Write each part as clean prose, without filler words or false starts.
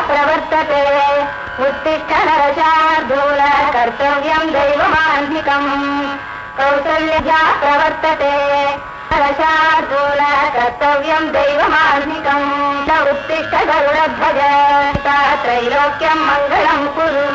प्रवर्तते उत्तिष्ठ नरशार्दूल कर्तव्यं दैवमान्धिकम् कौसल्या प्रवर्तते नरशार्दूल कर्तव्यं दैवमान्धिकम् उत्तिष्ठ गरुडध्वज त्रैलोक्यं मङ्गलं कुरु.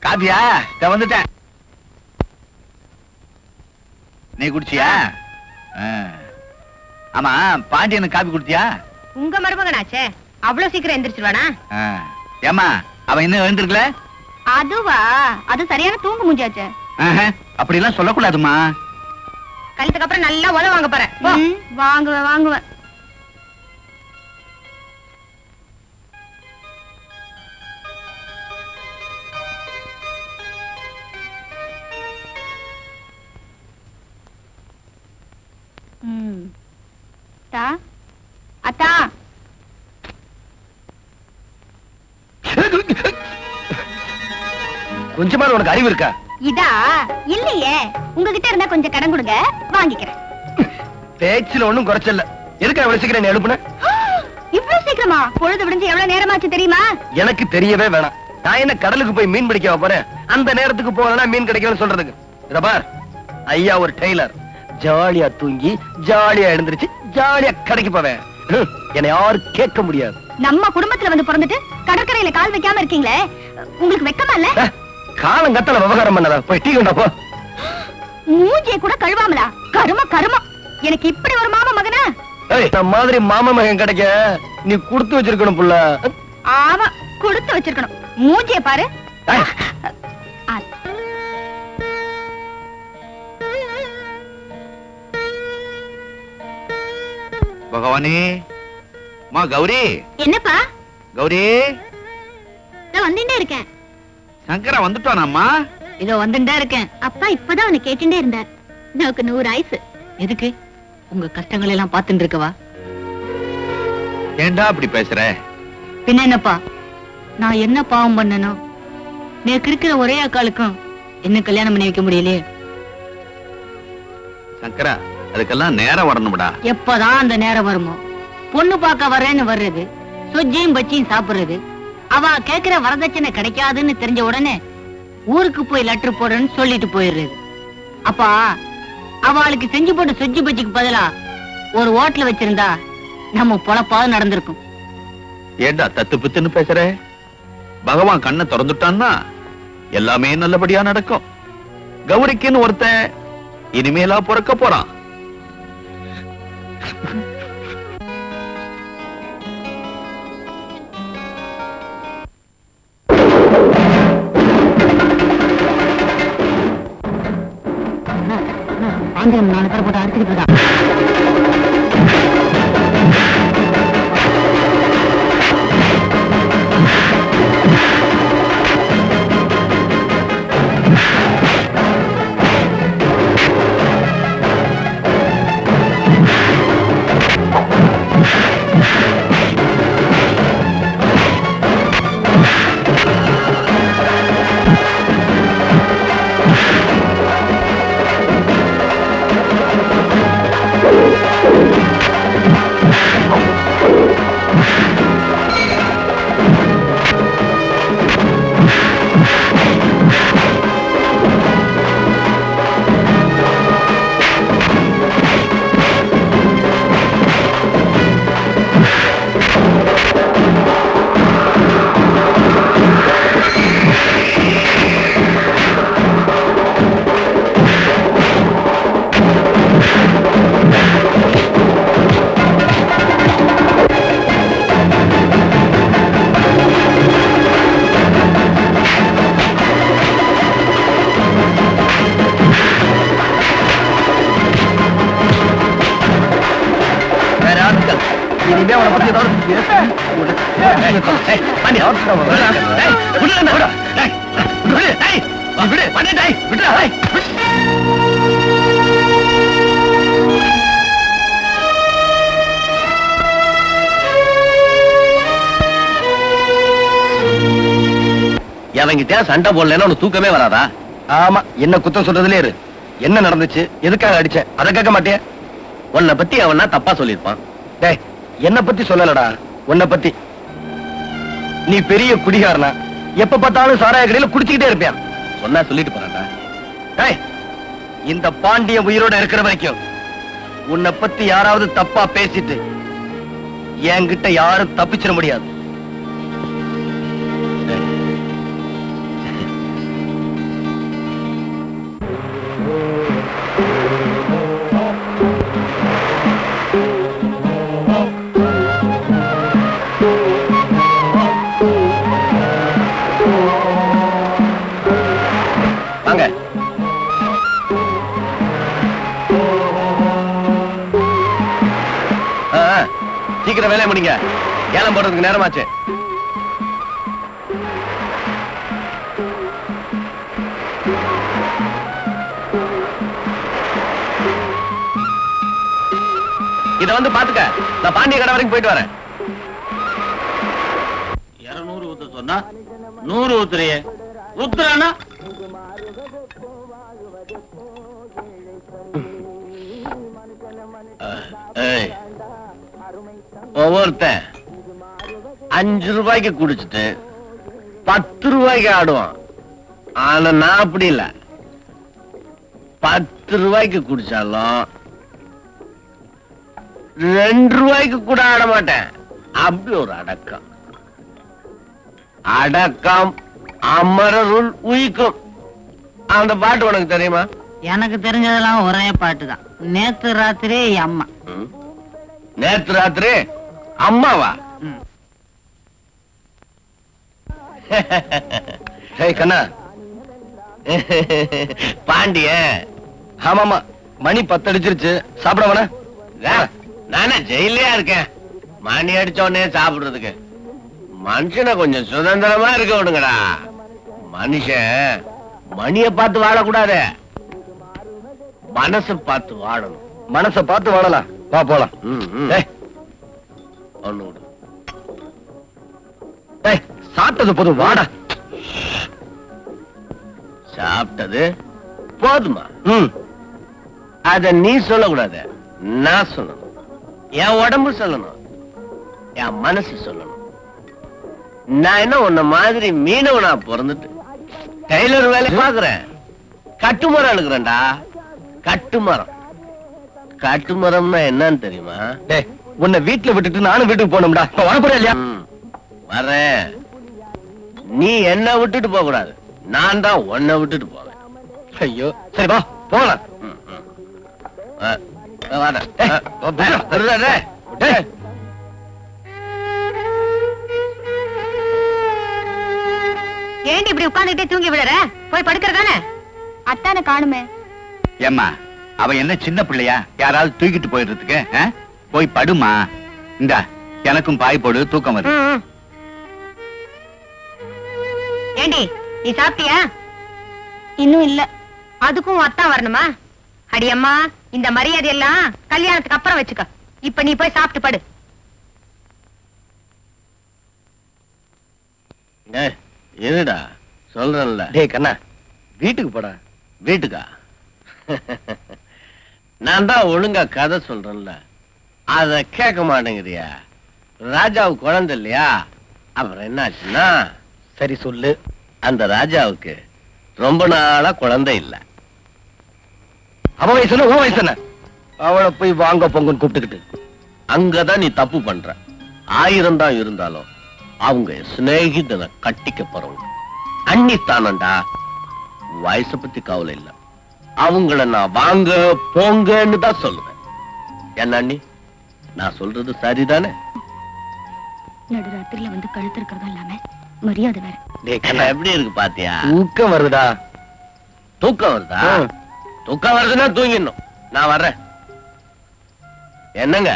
காபியா வந்துட்டேன். நீ குடிச்சியா? ஆமா, பாண்டியனுக்கு காபி குடுத்தியா? உங்க மருமகனாச்சே, அவ்வளவு சீக்கிரம் எந்திரிச்சிருவானா? ஏமா, அவன் இன்னும் எழுந்திருக்கல? அதுவா, அது சரியான தூங்கு மூஞ்சாச்சே. அப்படி எல்லாம் சொல்லக்கூடாதுமா. கல்யாணத்துக்கு அப்புறம் நல்லா உதவ வாங்க போறேன். வாங்குவேன். அத்தா, கொஞ்சமா உனக்கு அறிவு இருக்கா? இதா இல்லையே, உங்ககிட்ட இருந்தா கொஞ்சம் கடன் கொடுங்க, வாங்கிக்கிறேன். பேச்சுல ஒண்ணும் குறைச்சல. எதுக்கு அவ்வளவு சீக்கிரம் நீ எழுப்புன? இவ்வளவு சீக்கிரமா? பொழுது விடிஞ்சு எவ்வளவு நேரமாச்சு தெரியுமா? எனக்கு தெரியவே வேணாம். நான் என்ன கடலுக்கு போய் மீன் பிடிக்க போறேன்? அந்த நேரத்துக்கு போனா மீன் கிடைக்கும்னு சொல்றதுக்கு. இத பார், ஐயா ஒரு டெய்லர். ஜாலியா தூங்கி ஜாலியா எழுந்திருச்சு ஜாலியா கடைக்கு போவேன். என்னை யாரும் கேட்க முடியாது. நம்ம குடும்பத்துல வந்து பிறந்துட்டு கடற்கரையில கால் வைக்காம இருக்கீங்களே, உங்களுக்கு வெக்கமா இல்ல? காலம் கத்தல விவகாரம் பண்ணதா? போய் டீ கொண்டா போ. மூஞ்சியை கூட கழுவாமலா? கருமம். எனக்கு இப்படி ஒரு மாமா மகனா? இந்த மாதிரி மாமா மகன் கிடைக்க நீ கொடுத்து வச்சிருக்கணும் புள்ள. ஆமா, கொடுத்து வச்சிருக்கணும். மூஞ்சியை பாரு. பகவானே, மா கௌரி. என்னப்பா? கௌரி, வந்துட்டே இருக்கேன். சங்கரா வந்துட்டானாம்மா? இதோ வந்துட்டே இருக்கேன். அப்பா இப்பதான் அவனை கேட்டுட்டே இருந்தார். எனக்கு 100 ஆயுசு. எதுக்கு? உங்க கஷ்டங்கள் எல்லாம் பாத்துட்டு இருக்கவா? ஏண்டா அப்படி பேசுற? பின்ன என்னப்பா, நான் என்ன பாவம் பண்ணனும்? நேக்கு இருக்கிற ஒரே அக்காளுக்கும் என்ன கல்யாணம் பண்ணி வைக்க முடியலையே. சங்கரா, அதுக்கெல்லாம் நேரம் வரணும்டா. எப்பதான் அந்த நேரம் வருமோ? பொண்ணு பார்க்க வரேன்னு வர்றது, சொஜ்ஜியும் பச்சியும் சாப்பிடுறது, அவ கேக்குற வரதட்சணை கிடைக்காதுன்னு தெரிஞ்ச உடனே ஊருக்கு போய் லெட்டர் போடுறேன்னு சொல்லிட்டு போயிடுறது. அப்பா, அவளுக்கு செஞ்சு போட்ட சொஜ்ஜி பச்சிக்கு பதிலா ஒரு ஹோட்டல் வச்சிருந்தா நம்ம பொழப்பாவது நடந்திருக்கும். ஏண்டா தத்து பித்துன்னு பேசுற? பகவான் கண்ணை திறந்துட்டான்னா எல்லாமே நல்லபடியா நடக்கும். கௌரிக்குன்னு ஒருத்தன் இனிமேலா பிறக்க போறான். ஆந்திரம் 4 பேர் போட்டு அடிச்சுக்கிட்டு இருக்கா. இனிமே அவனை பத்தி ஏதாவது பேச அவங்கிட்ட சண்டை போடலன்னா உனக்கு தூக்கமே வராதா? ஆமா, என்ன குத்தம் சொல்றதுலே இரு. என்ன நடந்துச்சு, எதுக்காக அடிச்ச, அதை கேட்க மாட்டியா? உன்னை பத்தி அவனா தப்பா சொல்லிருப்பான். டேய், என்ன பத்தி சொல்லலடா, உன்னை பத்தி. நீ பெரிய குடிகாரனா, எப்ப பார்த்தாலும் சாராய கடையில குடிச்சுக்கிட்டே இருப்பியா? சொன்னா சொல்லிட்டு போறான்டா. டேய், இந்த பாண்டியன் உயிரோட இருக்கிற வரைக்கும் உன்னை பத்தி யாராவது தப்பா பேசிட்டு என்கிட்ட யாரும் தப்பிச்சிட முடியாது. வாங்க. சீக்கிரம் வேலையை முடிங்க, ஏலம் போடுறதுக்கு நேரமாச்சு. இத வந்து பாத்துக்க, நான் பாண்டிய கடை வரைக்கும் போயிட்டு வரேன். 200 ஊத்த சொன்னா 100 ஊத்துறியே. ஊத்துறானா? ஒவ்வொருத்தன் 5 ரூபாய்க்கு குடிச்சிட்டு 10 ரூபாய்க்கு ஆடுவான். ஆனா நான் அப்படி இல்ல, 10 ரூபாய்க்கு குடிச்சாலும் 2 ரூபாய்க்கு கூட ஆட மாட்டேன். அப்படி ஒரு அடக்கம். அடக்கம் அமரருள் உயிக்கும். அந்த பாட்டு உனக்கு தெரியுமா? எனக்கு தெரிஞ்சதெல்லாம் ஒரே பாட்டு தான். நேத்து ராத்திரி அம்மா. நேத்து ராத்திரி அம்மாவா? டேய் கண்ணா, பாண்டிய. ஆமாமா, மணி 10 அடிச்சிருச்சு, சாப்பிட வேணா? நானே ஜெயிலையா இருக்கேன், மணி அடிச்ச உடனே சாப்பிடுறதுக்கு. மனுஷனை கொஞ்சம் சுதந்திரமா இருக்க விடுங்கடா. மனுஷன் மணிய பார்த்து வாழக்கூடாது, மனசை பார்த்து வாழணும். மனசை பார்த்து வாழலாம், வா போலாம். டேய், ஒண்ணு விடு. டேய், சாப்பிட்டது போதும், வாடா. சாப்பிட்டது போதுமா? ம், அத நீ சொல்லக்கூடாது, நான் சொல்லணும். என் உடம்பு சொல்லணும், என் மனசு சொல்லணும். நான் என்ன உன்ன மாதிரி மீனவனா பிறந்துட்டு டெய்லர் வேலை பாக்குறேன்? கட்டுமரம் எழுக்கிறேன்டா, கட்டுமரம். கட்டுமரம்னா என்னன்னு தெரியுமா? டேய், உன்னை வீட்டுல விட்டுட்டு நானும் வீட்டுக்கு போகணும்டா. இப்ப வர போறியா இல்லையா? வரேன். நீ என்ன விட்டுட்டு போக கூடாது, நான் தான் உன்னை விட்டுட்டு போவேன். ஐயோ, சரி வா போகலாம். வரேன். டேய், ஏண்டி இப்படி உட்கார்ந்துட்டே தூங்கி விடுற? போய் படுக்கிறதானே? அத்தான காணுமே. ஏம்மா, அவ என்ன சின்ன பிள்ளையா யாராவது தூக்கிட்டு போயிடுறதுக்கு? போய் படுமா. இந்த எனக்கும் பாய் போடு, தூக்கம் வருது. ஏண்டி, நீ சாப்பிட்டியா? இன்னும் இல்ல. அதுக்கும் அத்தான் வரணுமா? அடியம்மா, இந்த மரியாதை எல்லாம் கல்யாணத்துக்கு அப்புறம் வச்சுக்க. இப்ப நீ போய் சாப்பிட்டு படு. இருடா, சொல்றேன்ல. டேய் கண்ணா, வீட்டுக்கு போடா. வீட்டுக்கா? நான் தான் ஒழுங்கா கதை சொல்றேன்ல, அத கேட்க மாட்டேங்கிறியா? ராஜாவுக்கு குழந்தை இல்லையா? அப்புறம் என்னாச்சுன்னா, சரி சொல்லு. அந்த ராஜாவுக்கு ரொம்ப நாளா குழந்தை இல்ல. அவ வயசு என்ன, உன் வயசு என்ன? அவளை போய் வாங்க பொங்கன்னு கூப்பிட்டுக்கிட்டு. அங்கதான் நீ தப்பு பண்ற. 1000 தான் இருந்தாலும் அவங்க சிநேகிதனை கட்டிக்க போறவங்க. அன்னித்தானண்டா. வயசை பத்தி கவலை இல்ல, அவங்கள நான் வாங்க போங்கன்னு தான் சொல்லுவேன். என்ன அண்ணி, நான் சொல்றது சரிதானே? நடுராத்திரில வந்து கழுத்து இருக்கிறதா இல்லாம மரியாதை வேற. டேய் கண்ணா, எப்படி இருக்கு பாத்தியா? தூக்கம் வருதா? தூக்கம் வருதா? தூக்கம் வருதுன்னா தூங்கிடணும். நான் வர்றேன். என்னங்க,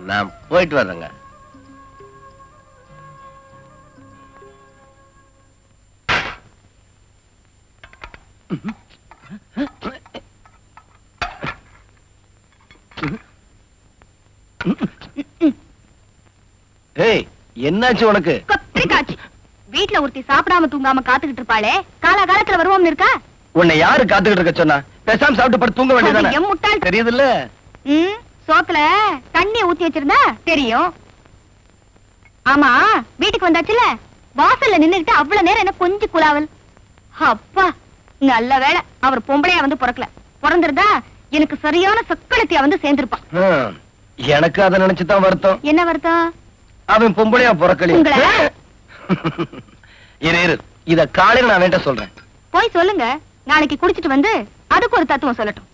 நான் போயிட்டு வர்றேங்க. ஏய், என்னாச்சு உனக்கு? கொத்திரிக்காச்சு. வீட்டுல ஒருத்தி சாப்பிடாம தூங்காம காத்துக்கிட்டு இருப்பாளே, காலகாலத்துல வருவோம்னு இருக்கா? உன்னை யாரு காத்துக்கிட்டு இருக்க சொன்னா? பேசாம சாப்பிட்டு படுத்து தூங்க வேண்டியதானே? அது என் முட்டாள். தெரியுதுல்ல? சோத்துல தண்ணி ஊத்தி வச்சிருந்தா தெரியும். ஆமா, வீட்டுக்கு வந்தாச்சுல, வாசல்ல நின்னுகிட்டு அவ்வளவு நேரம் என்ன கொஞ்சம் குலாவல். அப்பா, நல்ல வேளை அவர் பொம்பளையா வந்து பிறக்கல. பிறந்திருந்தா எனக்கு சரியான சக்களத்தியா வந்து சேர்ந்திருப்பான். எனக்கு அதை நினைச்சுதான் வருத்தம். என்ன வருத்தம்? அவன் பொம்பளையா பிறக்கல. உங்களை? இரு, இத காலையில நான் வேண்ட சொல்றேன். போய் சொல்லுங்க, நாளைக்கு குடிச்சிட்டு வந்து அதுக்கு ஒரு தத்துவம் சொல்லட்டும்.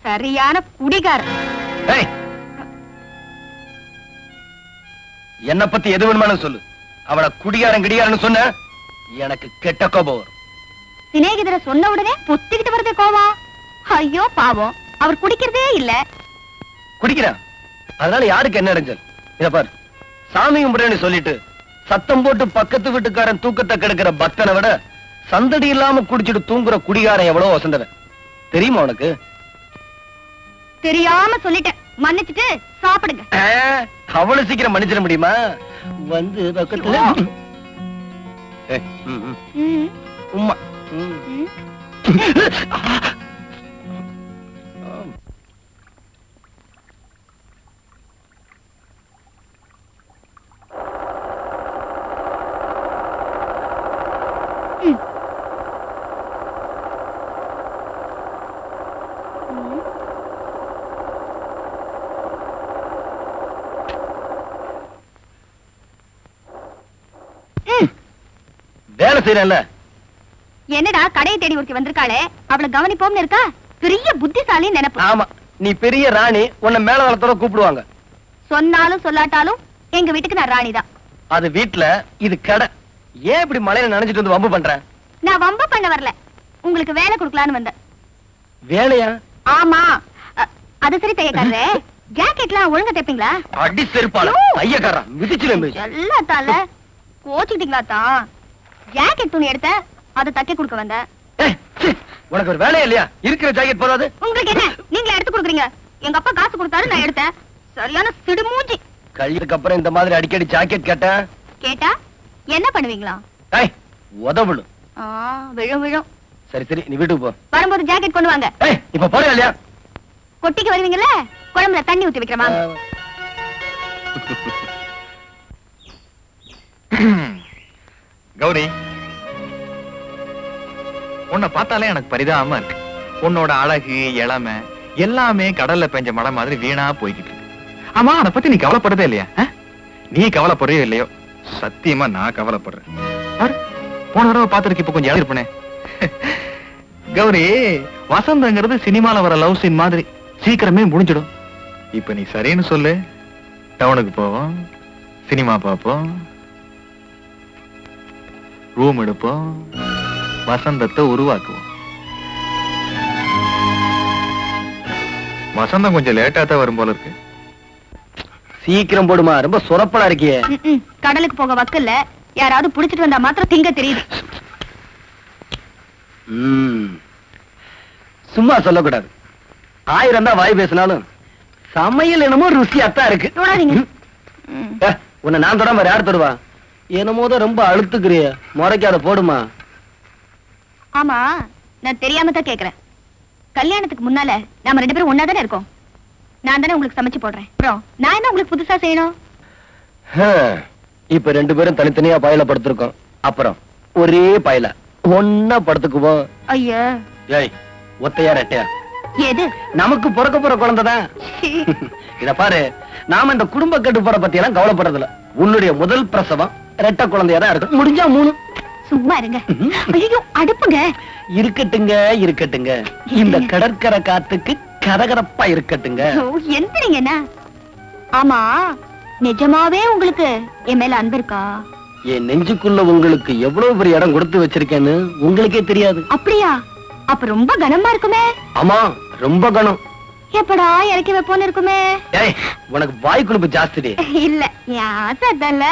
சரியான குடிகாரன். ஏய், என்ன பத்தி எது வேணுமானு சொல்லு. அவளை குடிகாரன் கிடிகாரன்னு சொன்ன எனக்கு கெட்ட கோபம் வரும். சிநேகிதரை சொன்ன உடனே பொத்திக்கிட்டு வருது கோவம். ஐயோ பாவம், அவர் குடிக்கிறதே இல்ல. குடிக்கிறான், அதனால யாருக்கு என்ன இடைஞ்சல்? இத பாரு, சாமி கும்பிடுறேன்னு சொல்லிட்டு சத்தம் போட்டு பக்கத்து வீட்டுக்காரன் தூக்கத்தை கெடுக்கிற பக்தனை விட சந்தடி இல்லாம குடிச்சிட்டு தூங்குற குடிகாரன் எவ்வளவு வசந்தவன் தெரியுமா உனக்கு? தெரியாம சொல்லிட்டேன், மன்னிச்சுட்டு சாப்பிடுங்க. அவ்வளவு சீக்கிரம் மன்னிச்சிட முடியுமா? வந்து பக்கத்துல உம்மா. வேலை செய்யறல. என்னடா கடையை தேடி ஒருத்தி வந்திருக்காளே, அவளை கவனிப்போம்னு இருக்கா? பெரிய புத்திசாலி நினைப்பு. ஆமா, நீ பெரிய ராணி, உன்னை மேல வளத்தோட கூப்பிடுவாங்க. சொன்னாலும் சொல்லாட்டாலும் எங்க வீட்டுக்கு நான் ராணி தான். அது வீட்டுல, இது கடை. ஏன் இப்படி மழையில நனைஞ்சிட்டு வந்து வம்பு பண்ற? நான் வம்பு பண்ண வரல, உங்களுக்கு வேலை கொடுக்கலான்னு வந்தேன். வேலையா? ஆமா. அது சரி தையக்காரரே, ஜாக்கெட்லாம் ஒழுங்கா தைப்பீங்களா? அடி செருப்பால தையக்காரா மிதிச்சில எல்லாத்தால கோச்சுக்கிட்டீங்களா தான்? ஜாக்கெட் துணி எடுத்த, அதை தைக்க கொடுக்க வந்தேன். உனக்கு ஒரு வேலையா இல்லையா? இருக்கிற ஜாக்கெட் போதாது? உங்களுக்கு என்ன, நீங்களே எடுத்து கொடுக்குறீங்க. எங்க அப்பா காசு கொடுத்தாரு, நான் எடுத்தேன். சரியான சிடுமூஞ்சி. கல்யாணத்துக்கு அப்புறம் இந்த மாதிரி அடிக்கடி ஜாக்கெட் கேட்டேன். கேட்டா என்ன பண்ணுவீங்களா? உதவுடும். விழும் விழும். சரி சரி, நீ வீட்டுக்கு போ. வரும்போது ஜாக்கெட் கொண்டு வாங்க. இப்ப போறியா இல்லையா? கொட்டிக்கு வருவீங்கல்ல, குழம்புல தண்ணி ஊத்தி வைக்கிறமா? கௌரி, உன்னை பார்த்தாலே எனக்கு பரிதாபமா இருக்கு. உன்னோட அழகு, இளமை எல்லாமே கடல்ல பெஞ்ச மழை மாதிரி வீணா போய்கிட்டு இருக்கு. ஆமா, அதை பத்தி நீ கவலைப்படுறதே இல்லையா? நீ கவலைப்படுறியோ இல்லையோ, சத்தியமா நான் கவலைப்படுறேன். போன தடவை பார்த்திருக்கு, இப்ப கொஞ்சம் இருப்பனே. கௌரி, வசந்தங்கிறது சினிமால வர லவ் சீன் மாதிரி சீக்கிரமே முடிஞ்சிடும். இப்ப நீ சரின்னு சொல்லு, டவுனுக்கு போவோம், சினிமா பார்ப்போம், ரூம் எடுப்போம், வசந்தத்தை உருவாக்குவோம். வசந்தம் கொஞ்சம் லேட்டா தான் வரும் போல இருக்கு. சீக்கிரம் போடுமா, ரொம்ப சொரப்பலா இருக்கியே. கடலுக்கு போக வக்கல்ல, யாராவது புடிச்சிட்டு வந்தா மாத்திரம் திங்க தெரியுது. சும்மா சொல்லக்கூடாது. 1000 தான் வாய் பேசினாலும் சமையல் என்னமோ ருசியாத்தான் இருக்கு. உன்னை நான் தொடாம யார் தொடுவா? என்னமோதான் ரொம்ப அழுத்துக்கிறிய, முறைக்காத போடுமா. ஆமா, நான் தெரியாம தான் கேக்குறேன். கல்யாணத்துக்கு முன்னால நாம 2 பேரும் ஒன்னா தானே இருக்கோம். நான் தானே உங்களுக்கு சமைச்சு போடுறேன். அப்புறம் நான் என்ன உங்களுக்கு புதுசா செய்யணும்? இப்ப 2 பேரும் தனித்தனியா பாயில படுத்திருக்கோம். அப்புறம் ஒரே பாயில ஒன்னா படுத்துக்குவோம். ஐயா, ஏய், ஒத்தையா ரெட்டையா? எது? நமக்கு பிறக்க போற குழந்தைதான். இத பாரு, நாம இந்த குடும்ப கட்டுப்பாட பத்தி எல்லாம் கவலைப்படுறதில்ல. உன்னுடைய முதல் பிரசவம் ரெட்டை குழந்தையா தான் இருக்கு. முடிஞ்சா 3. சும்மா இருங்க. ஐயோ, அடுப்புங்க. இருக்கட்டுங்க இருக்கட்டுங்க, இந்த கடற்கரை காத்துக்கு கரகரப்பா இருக்கட்டுங்க. எந்திரிங்க. ஆமா, நிஜமாவே உங்களுக்கு என் மேல அன்பு இருக்கா? என் நெஞ்சுக்குள்ள உங்களுக்கு எவ்வளவு பெரிய இடம் கொடுத்து வச்சிருக்கேன்னு உங்களுக்கே தெரியாது. அப்படியா? அப்ப ரொம்ப கனமா இருக்குமே. ஆமா, ரொம்ப கனம். எப்படா இறக்கி வைப்போன்னு இருக்குமே. ஏய் உனக்கு வாய் குழுப்பு ஜாஸ்திடி. இல்ல என் ஆசை அதல்ல.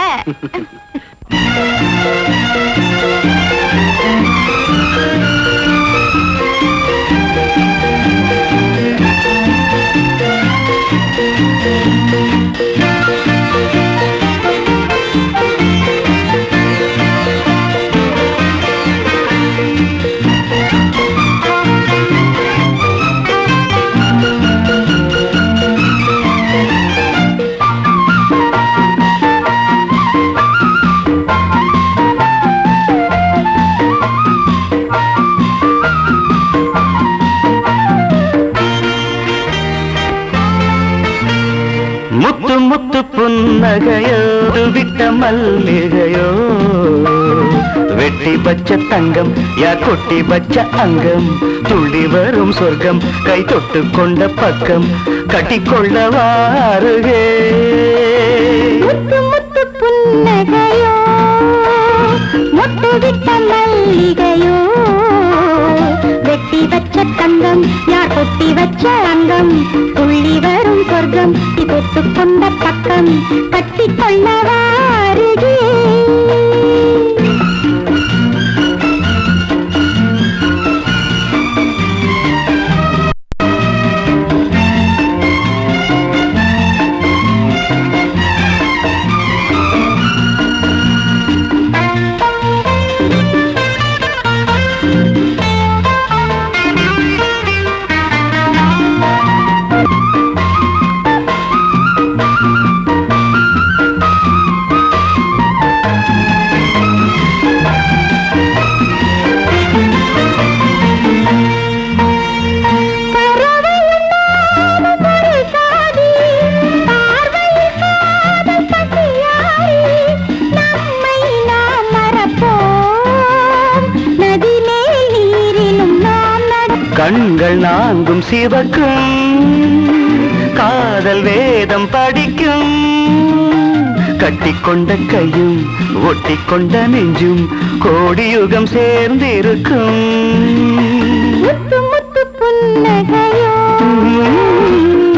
முத்து முத்து புன்னகையோ விட்ட மல்லிகையோ வெட்டி பச்ச தங்கம் யா கொட்டி பச்ச அங்கம் துள்ளி வரும் சொர்க்கம் கை தொட்டு கொண்ட பக்கம் கட்டிக்கொள்ள வாருகே. முத்து முத்து புன்னகையோ முட்டு விட்ட மல்லிகையோ வெட்டி வச்ச தங்கம் யார் கொட்டி வச்ச அங்கம் துள்ளி வரும் சொர்க்கம் தொட்டு கொண்ட பக்கம் கட்டிக்கொள்ள வாருகே. கண்கள் நான்கும் சிவக்கும் காதல் வேதம் படிக்கும் கட்டிக்கொண்ட கையும் ஒட்டிக்கொண்ட நெஞ்சும் கோடியுகம் சேர்ந்திருக்கும். முத்து முத்து புன்னகையோ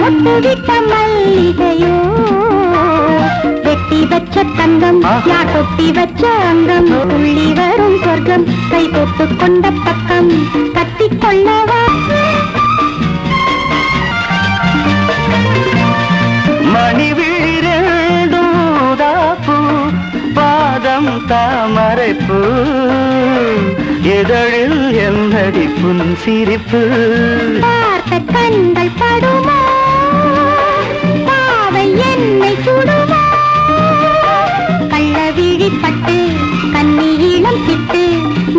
முட்டு விட்ட மல்லிகையோ வெட்டி வச்ச தங்கம் யார் கொட்டி வச்ச அங்கம் துள்ளி வரும் சொர்க்கம் கை தொட்டு கொண்ட பக்கம் கட்டிக்கொள்ளவா. மணி விழிரூதாப்பு பாதம் தாமரைப்பு இதழில் என்னடி புன் சிரிப்பு பார்த்த கண்கள் படுமா பாவை என்னை சுடுமா கள்ள விழிப்பட்டு கண்ணி இளம் கிட்டு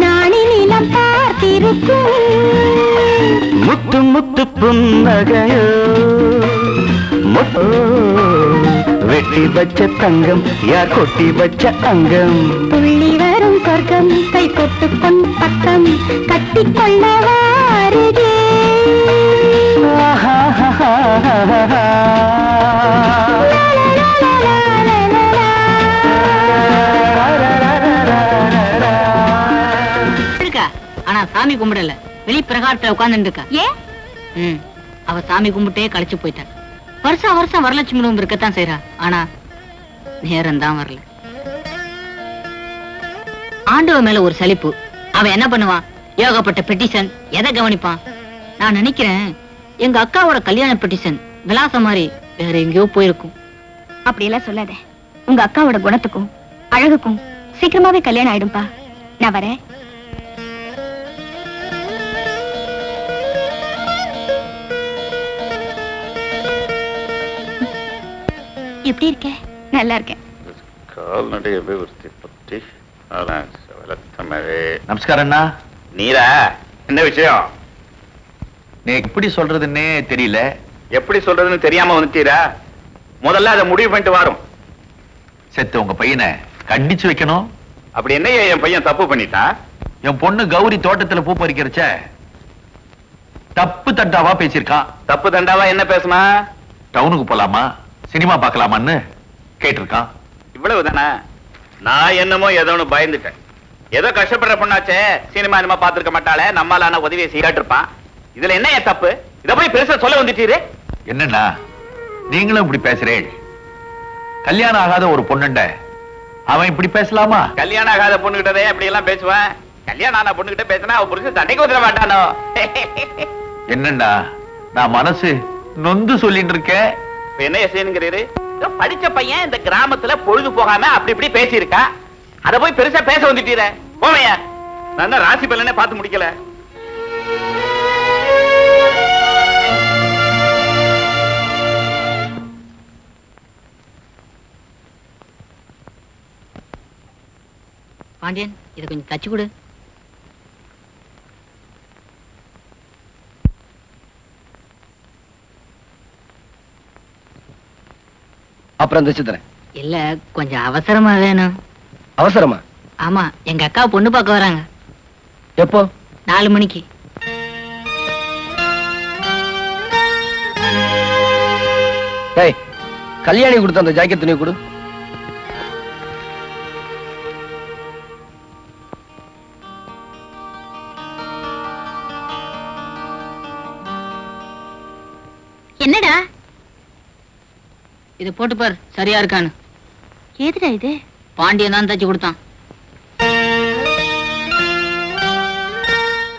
நாணி நிலம் பார்த்திருக்கும். முத்து முத்து புன்னகையோ முத்து வெட்டி வச்ச தங்கம் யார் கொட்டி வச்ச அங்கம் துள்ளி வரும் சொர்க்கம் கை கொட்டு கொண்ட பக்கம் கட்டிக்கொள்ள வாருகே. ஆனா சாமி கும்பிடல வெளி பிரகாரத்துல உட்கார்ந்து இருக்கா. ஏன் அவ சாமி கும்பிட்டே கழிச்சு போயிட்டா. வருஷம் வருஷம் வரலட்சுமி நோம்பு இருக்கத்தான் செய்யறா. ஆனா நேரம் தான் வரல. ஆண்டவ மேல ஒரு சலிப்பு. அவன் என்ன பண்ணுவான்? ஏகப்பட்ட பெட்டிஷன் எதை கவனிப்பான்? நான் நினைக்கிறேன் எங்க அக்காவோட கல்யாண பெட்டிஷன் விலாசம் மாதிரி வேற எங்கேயோ போயிருக்கும். அப்படியெல்லாம் சொல்லாத. உங்க அக்காவோட குணத்துக்கும் அழகுக்கும் சீக்கிரமாவே கல்யாணம் ஆயிடும்பா. நான் வரேன். எப்படி இருக்க? நல்லா இருக்கேன். கால்நடை அபிவிருத்தி பற்றி நமஸ்காரம் அண்ணா. நீரா? என்ன விஷயம்? நீ எப்படி சொல்றதுன்னே தெரியல. எப்படி சொல்றதுன்னு தெரியாம வந்துட்டீரா? முதல்ல அதை முடிவு பண்ணிட்டு வரும். செத்து உங்க பையனை கண்டிச்சு வைக்கணும். அப்படி என்ன என் பையன் தப்பு பண்ணிட்டான்? என் பொண்ணு கௌரி தோட்டத்துல பூ பறிக்கிறச்ச தப்பு தண்டாவா பேசியிருக்கான். தப்பு தண்டாவா என்ன பேசுனா? டவுனுக்கு போலாமா சினிமா பார்க்கலாமான்னு கேட்டிருக்கான். இவ்வளவுதானா? நான் என்னமோ ஏதோ ஒண்ணு பயந்துட்டேன். ஏதோ கஷ்டப்படுற பொண்ணாச்சே, சினிமா என்னமா பாத்துருக்க மாட்டாளே, நம்மளான உதவியை செய்யாட்டிருப்பான். இதுல என்ன தப்பு? இத போய் பெருசா சொல்ல வந்துட்டீரு. என்னண்ணா நீங்களும் இப்படி பேசுறேன்? கல்யாணம் ஆகாத ஒரு பொண்ணுண்ட அவன் இப்படி பேசலாமா? கல்யாணம் ஆகாத பொண்ணுகிட்டதே அப்படி எல்லாம் பேசுவேன். கல்யாணம் ஆன பொண்ணுகிட்ட பேசினா அவ புருஷன் சண்டைக்கு வந்துட மாட்டானோ? என்னண்ணா நான் மனசு நொந்து சொல்லிட்டு இருக்கேன். இப்ப என்ன செய்யணுங்கிறீரு? படிச்ச பையன் இந்த கிராமத்துல பொழுது போகாம அப்படி இப்படி பேசியிருக்கா. அத போய் பெருசா பேச வந்துட்டீர. போவையா, நான் தான் ராசி பலனே பார்த்து முடிக்கல. பாண்டியன், இதை கொஞ்சம் தச்சு கொடு. அப்புறம் தச்சு தரேன். இல்ல, கொஞ்சம் அவசரமா வேணும். அவசரமா? ஆமா, எங்க அக்கா பொண்ணு பார்க்க வராங்க. எப்போ? 4 மணிக்கு. டேய், கல்யாணி கொடுத்த அந்த ஜாக்கெட் துணி கொடு. என்னடா இதை போட்டு பார், சரியா இருக்கான்னு. ஏதுடா இது? பாண்டியன் தான் தச்சு கொடுத்தான்.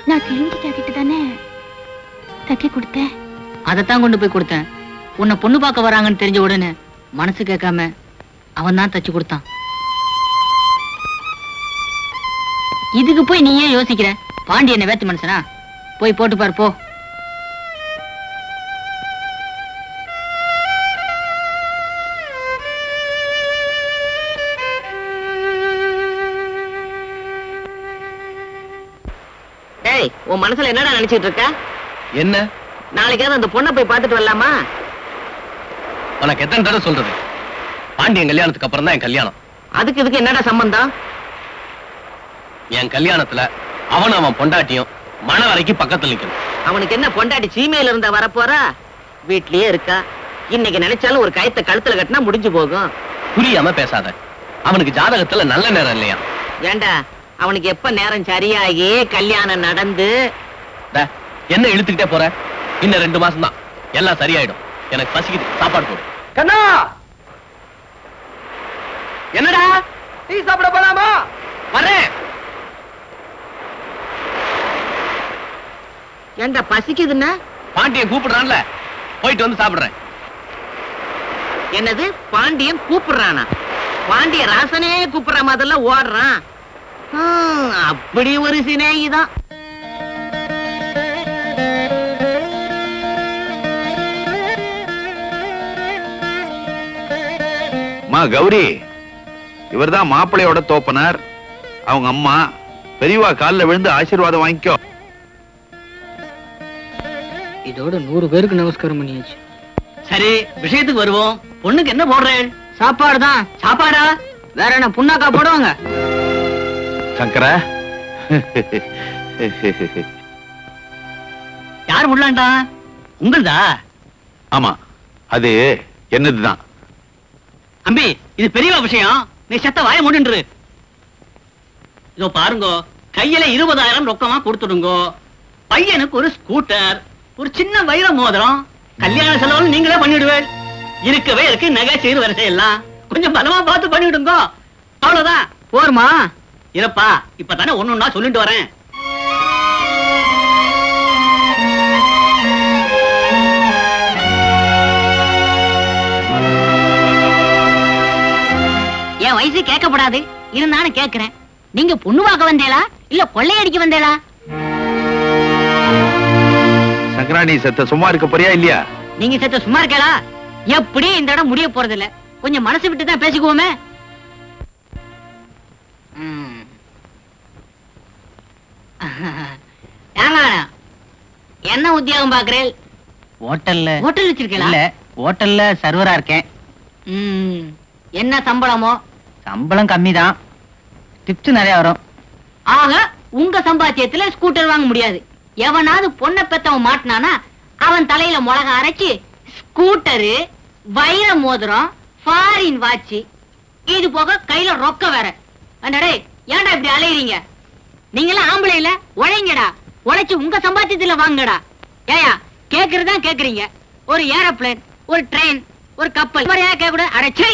நான் கிழிஞ்ச ஜாக்கெட்டு தானே தைக்க கொடுத்தேன். அதைத்தான் கொண்டு போய் கொடுத்தேன். உன்னை பொண்ணு பார்க்க வராங்கன்னு தெரிஞ்ச உடனே மனசு கேட்காம அவன் தான் தச்சு கொடுத்தான். இதுக்கு போய் நீ ஏன் யோசிக்கிற? பாண்டியனை வேத்து மனுஷனா? போய் போட்டு பாரு, போ. ஏய், உன் மனசுல என்னடா நினைச்சிட்டு இருக்க? என்ன? நாளைக்காவது அந்த பொண்ணை போய் பார்த்துட்டு வரலாமா? உனக்கு எத்தனை தடவை சொல்றது? பாண்டியன் கல்யாணத்துக்கு அப்புறம் தான் என் கல்யாணம். அதுக்கு இதுக்கு என்னடா சம்பந்தம்? என் கல்யாணத்துல அவன் பொண்டாட்டியும் மன வரைக்கும் பக்கத்துல நிக்கணும். அவனுக்கு என்ன பொண்டாட்டி சீமையில இருந்தா வரப்போறா? வீட்லயே இருக்கா. இன்னைக்கு நினைச்சாலும் ஒரு கயத்தை கழுத்துல கட்டினா முடிஞ்சு போகும். புரியாம பேசாத. அவனுக்கு ஜாதகத்துல நல்ல நேரம் இல்லையா? ஏண்டா, அவனுக்கு எப்ப நேரம் சரியாகி கல்யாணம் நடந்து என்ன இழுத்துக்கிட்டே போற? இன்னும் 2 மாசம் தான், எல்லாம் சரியாயிடும். எனக்கு பசிக்குது, சாப்பாடு போடு. கண்ணா, என்னடா டீ சாப்பிட போலாமா? வரேன். ஏண்டா பசிக்குதுன்னா? பாண்டியன் கூப்பிடுறான்ல, போயிட்டு வந்து சாப்பிடுறேன். என்னது, பாண்டியன் கூப்பிடுறானா? பாண்டிய ராசனே கூப்பிடுற மாதிரில ஓடுறான். அப்படி ஒரு சிநேகிதான். கௌரி, இவர்தான் மாப்பிள்ளையோட தோப்பனார். அவங்க அம்மா பெரியவா காலில் விழுந்து ஆசீர்வாதம் வாங்கிக்கோ. இதோட 100 பேருக்கு நமஸ்காரம் பண்ணியாச்சு. சரி, விஷயத்துக்கு வருவோம். பொண்ணுக்கு என்ன போடுறேன்? சாப்பாடு தான். சாப்பாடா? வேற என்ன புண்ணாக்கா போடுவாங்க? சங்கரா, யார் முடலாண்டா? உங்களுதா? ஆமா, அது என்னதுதான். அம்பி, இது பெரிய விஷயம். நீ செத்த வாய மூடின்று. இதோ பாருங்க, கையில 20,000 ரொக்கமா கொடுத்துடுங்கோ. பையனுக்கு ஒரு ஸ்கூட்டர், ஒரு சின்ன வைர மோதிரம். கல்யாண செலவு நீங்களே பண்ணிடுவேன். இருக்கவே இருக்கு நகை சீர் வரிசை எல்லாம். கொஞ்சம் பலமா பார்த்து பண்ணிவிடுங்க. அவ்வளவுதான். போருமா? இருப்பா, இப்பதானே ஒண்ணுன்னா சொல்லிட்டு வரேன். என் வயசு கேட்கப்படாது, இருந்தாலும் கேட்கிறேன். நீங்க பொண்ணு பார்க்க வந்தேளா இல்ல கொள்ளையடிக்க வந்தேளா? சங்கரா, நீ செத்த சும்மா இருக்க போறியா இல்லையா? நீங்க செத்த சும்மா இருக்கலா? எப்படி இந்த இடம் முடிய போறது இல்ல. கொஞ்சம் மனசு விட்டு தான் பேசிக்குவோமே. என்ன உத்தியோகம் பாக்குறேன்? ஹோட்டல்ல வச்சிருக்கீங்களா? இல்ல, ஹோட்டல்ல சர்வரா இருக்கேன். என்ன சம்பளமோ? சம்பளம் கம்மிதான், டிப்ஸ் நிறைய வரும். ஆக உங்க சம்பாத்தியத்துல ஸ்கூட்டர் வாங்க முடியாது. எவனாவது பொண்ணை பெத்தவன் மாட்டினானா அவன் தலையில மிளகா அரைச்சு ஸ்கூட்டரு, வைர மோதிரம், ஃபாரின் வாட்சி, இது போக கையில ரொக்க வேற. அண்ணடே, ஏன்டா இப்படி அலையறீங்க? நீங்களாம் ஆம்பளை இல்ல, உழைங்கடா. உழைச்சு உங்க சம்பாத்தியத்துல வாங்கடா. ஏயா, கேக்குறதா கேக்குறீங்க. ஒரு ஏரோப்ளேன், ஒரு ட்ரெயின், ஒரு கப்பல் கேட்க கூட அடைச்சி.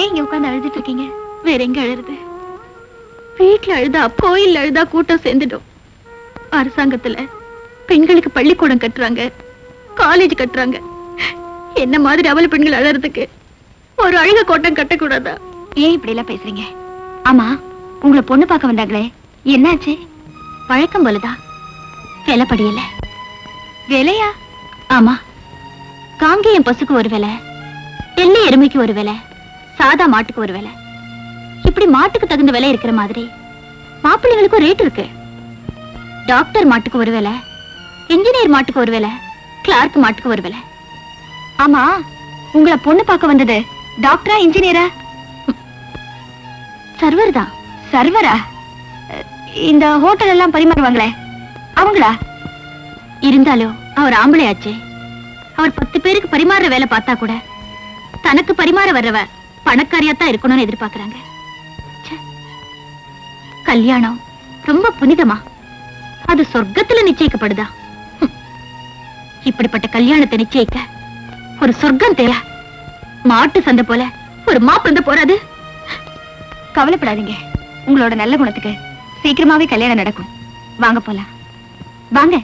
ஏன் இங்க உட்கார்ந்து அழுதுட்டு இருக்கீங்க? வேற எங்க அழுறது? வீட்டுல அழுதா கோயில் அழுதா கூட்டம் சேர்ந்துடும். அரசாங்கத்துல பெண்களுக்கு பள்ளிக்கூடம் கட்டுறாங்க, காலேஜ் கட்டுறாங்க. என்ன மாதிரி அவல பெண்கள் அழறதுக்கு ஒரு அழுக கோட்டம் கட்டக்கூடாதா? ஏன் இப்படி எல்லாம் பேசுறீங்க? ஆமா, உங்களை பொண்ணு பார்க்க வந்தாங்களே, என்னாச்சு? பழக்கம் போலதான், விலை படியல. விலையா? ஆமா, காங்கேயம் பசுக்கு ஒரு விலை, வெள்ளை எருமைக்கு ஒரு விலை, சாதா மாட்டுக்கு ஒரு விலை. இப்படி மாட்டுக்கு தகுந்த விலை இருக்கிற மாதிரி மாப்பிள்ளைகளுக்கும் ரேட் இருக்கு. டாக்டர் மாட்டுக்கு ஒரு விலை, இன்ஜினியர் மாட்டுக்கு ஒரு விலை, கிளார்க் மாட்டுக்கு ஒரு விலை. ஆமா, உங்களை பொண்ணு பார்க்க வந்தது டாக்டரா இன்ஜினியரா? சர்வர் தான். சர்வரா? இந்த ஹோட்டல் எல்லாம் பரிமாறுவாங்களே அவங்களா? இருந்தாலும் அவர் ஆம்பளையாச்சே. அவர் 10 பேருக்கு பரிமாற வேலை பார்த்தா கூட தனக்கு பரிமாற வர்றவ பணக்காரியாத்தான் இருக்கணும்னு எதிர்பார்க்கறாங்க. கல்யாணம் ரொம்ப புனிதமா, அது சொர்க்கத்துல நிச்சயிக்கப்படுதா? இப்படிப்பட்ட கல்யாணத்தை நிச்சயிக்க ஒரு சொர்க்கம் தேவை. மாட்டு சந்தை போல ஒரு மாப்பிள்ளை போறாது. கவலைப்படாதீங்க, உங்களோட நல்ல குணத்துக்கு சீக்கிரமாவே கல்யாணம் நடக்கும். வாங்க போலாம், வாங்க.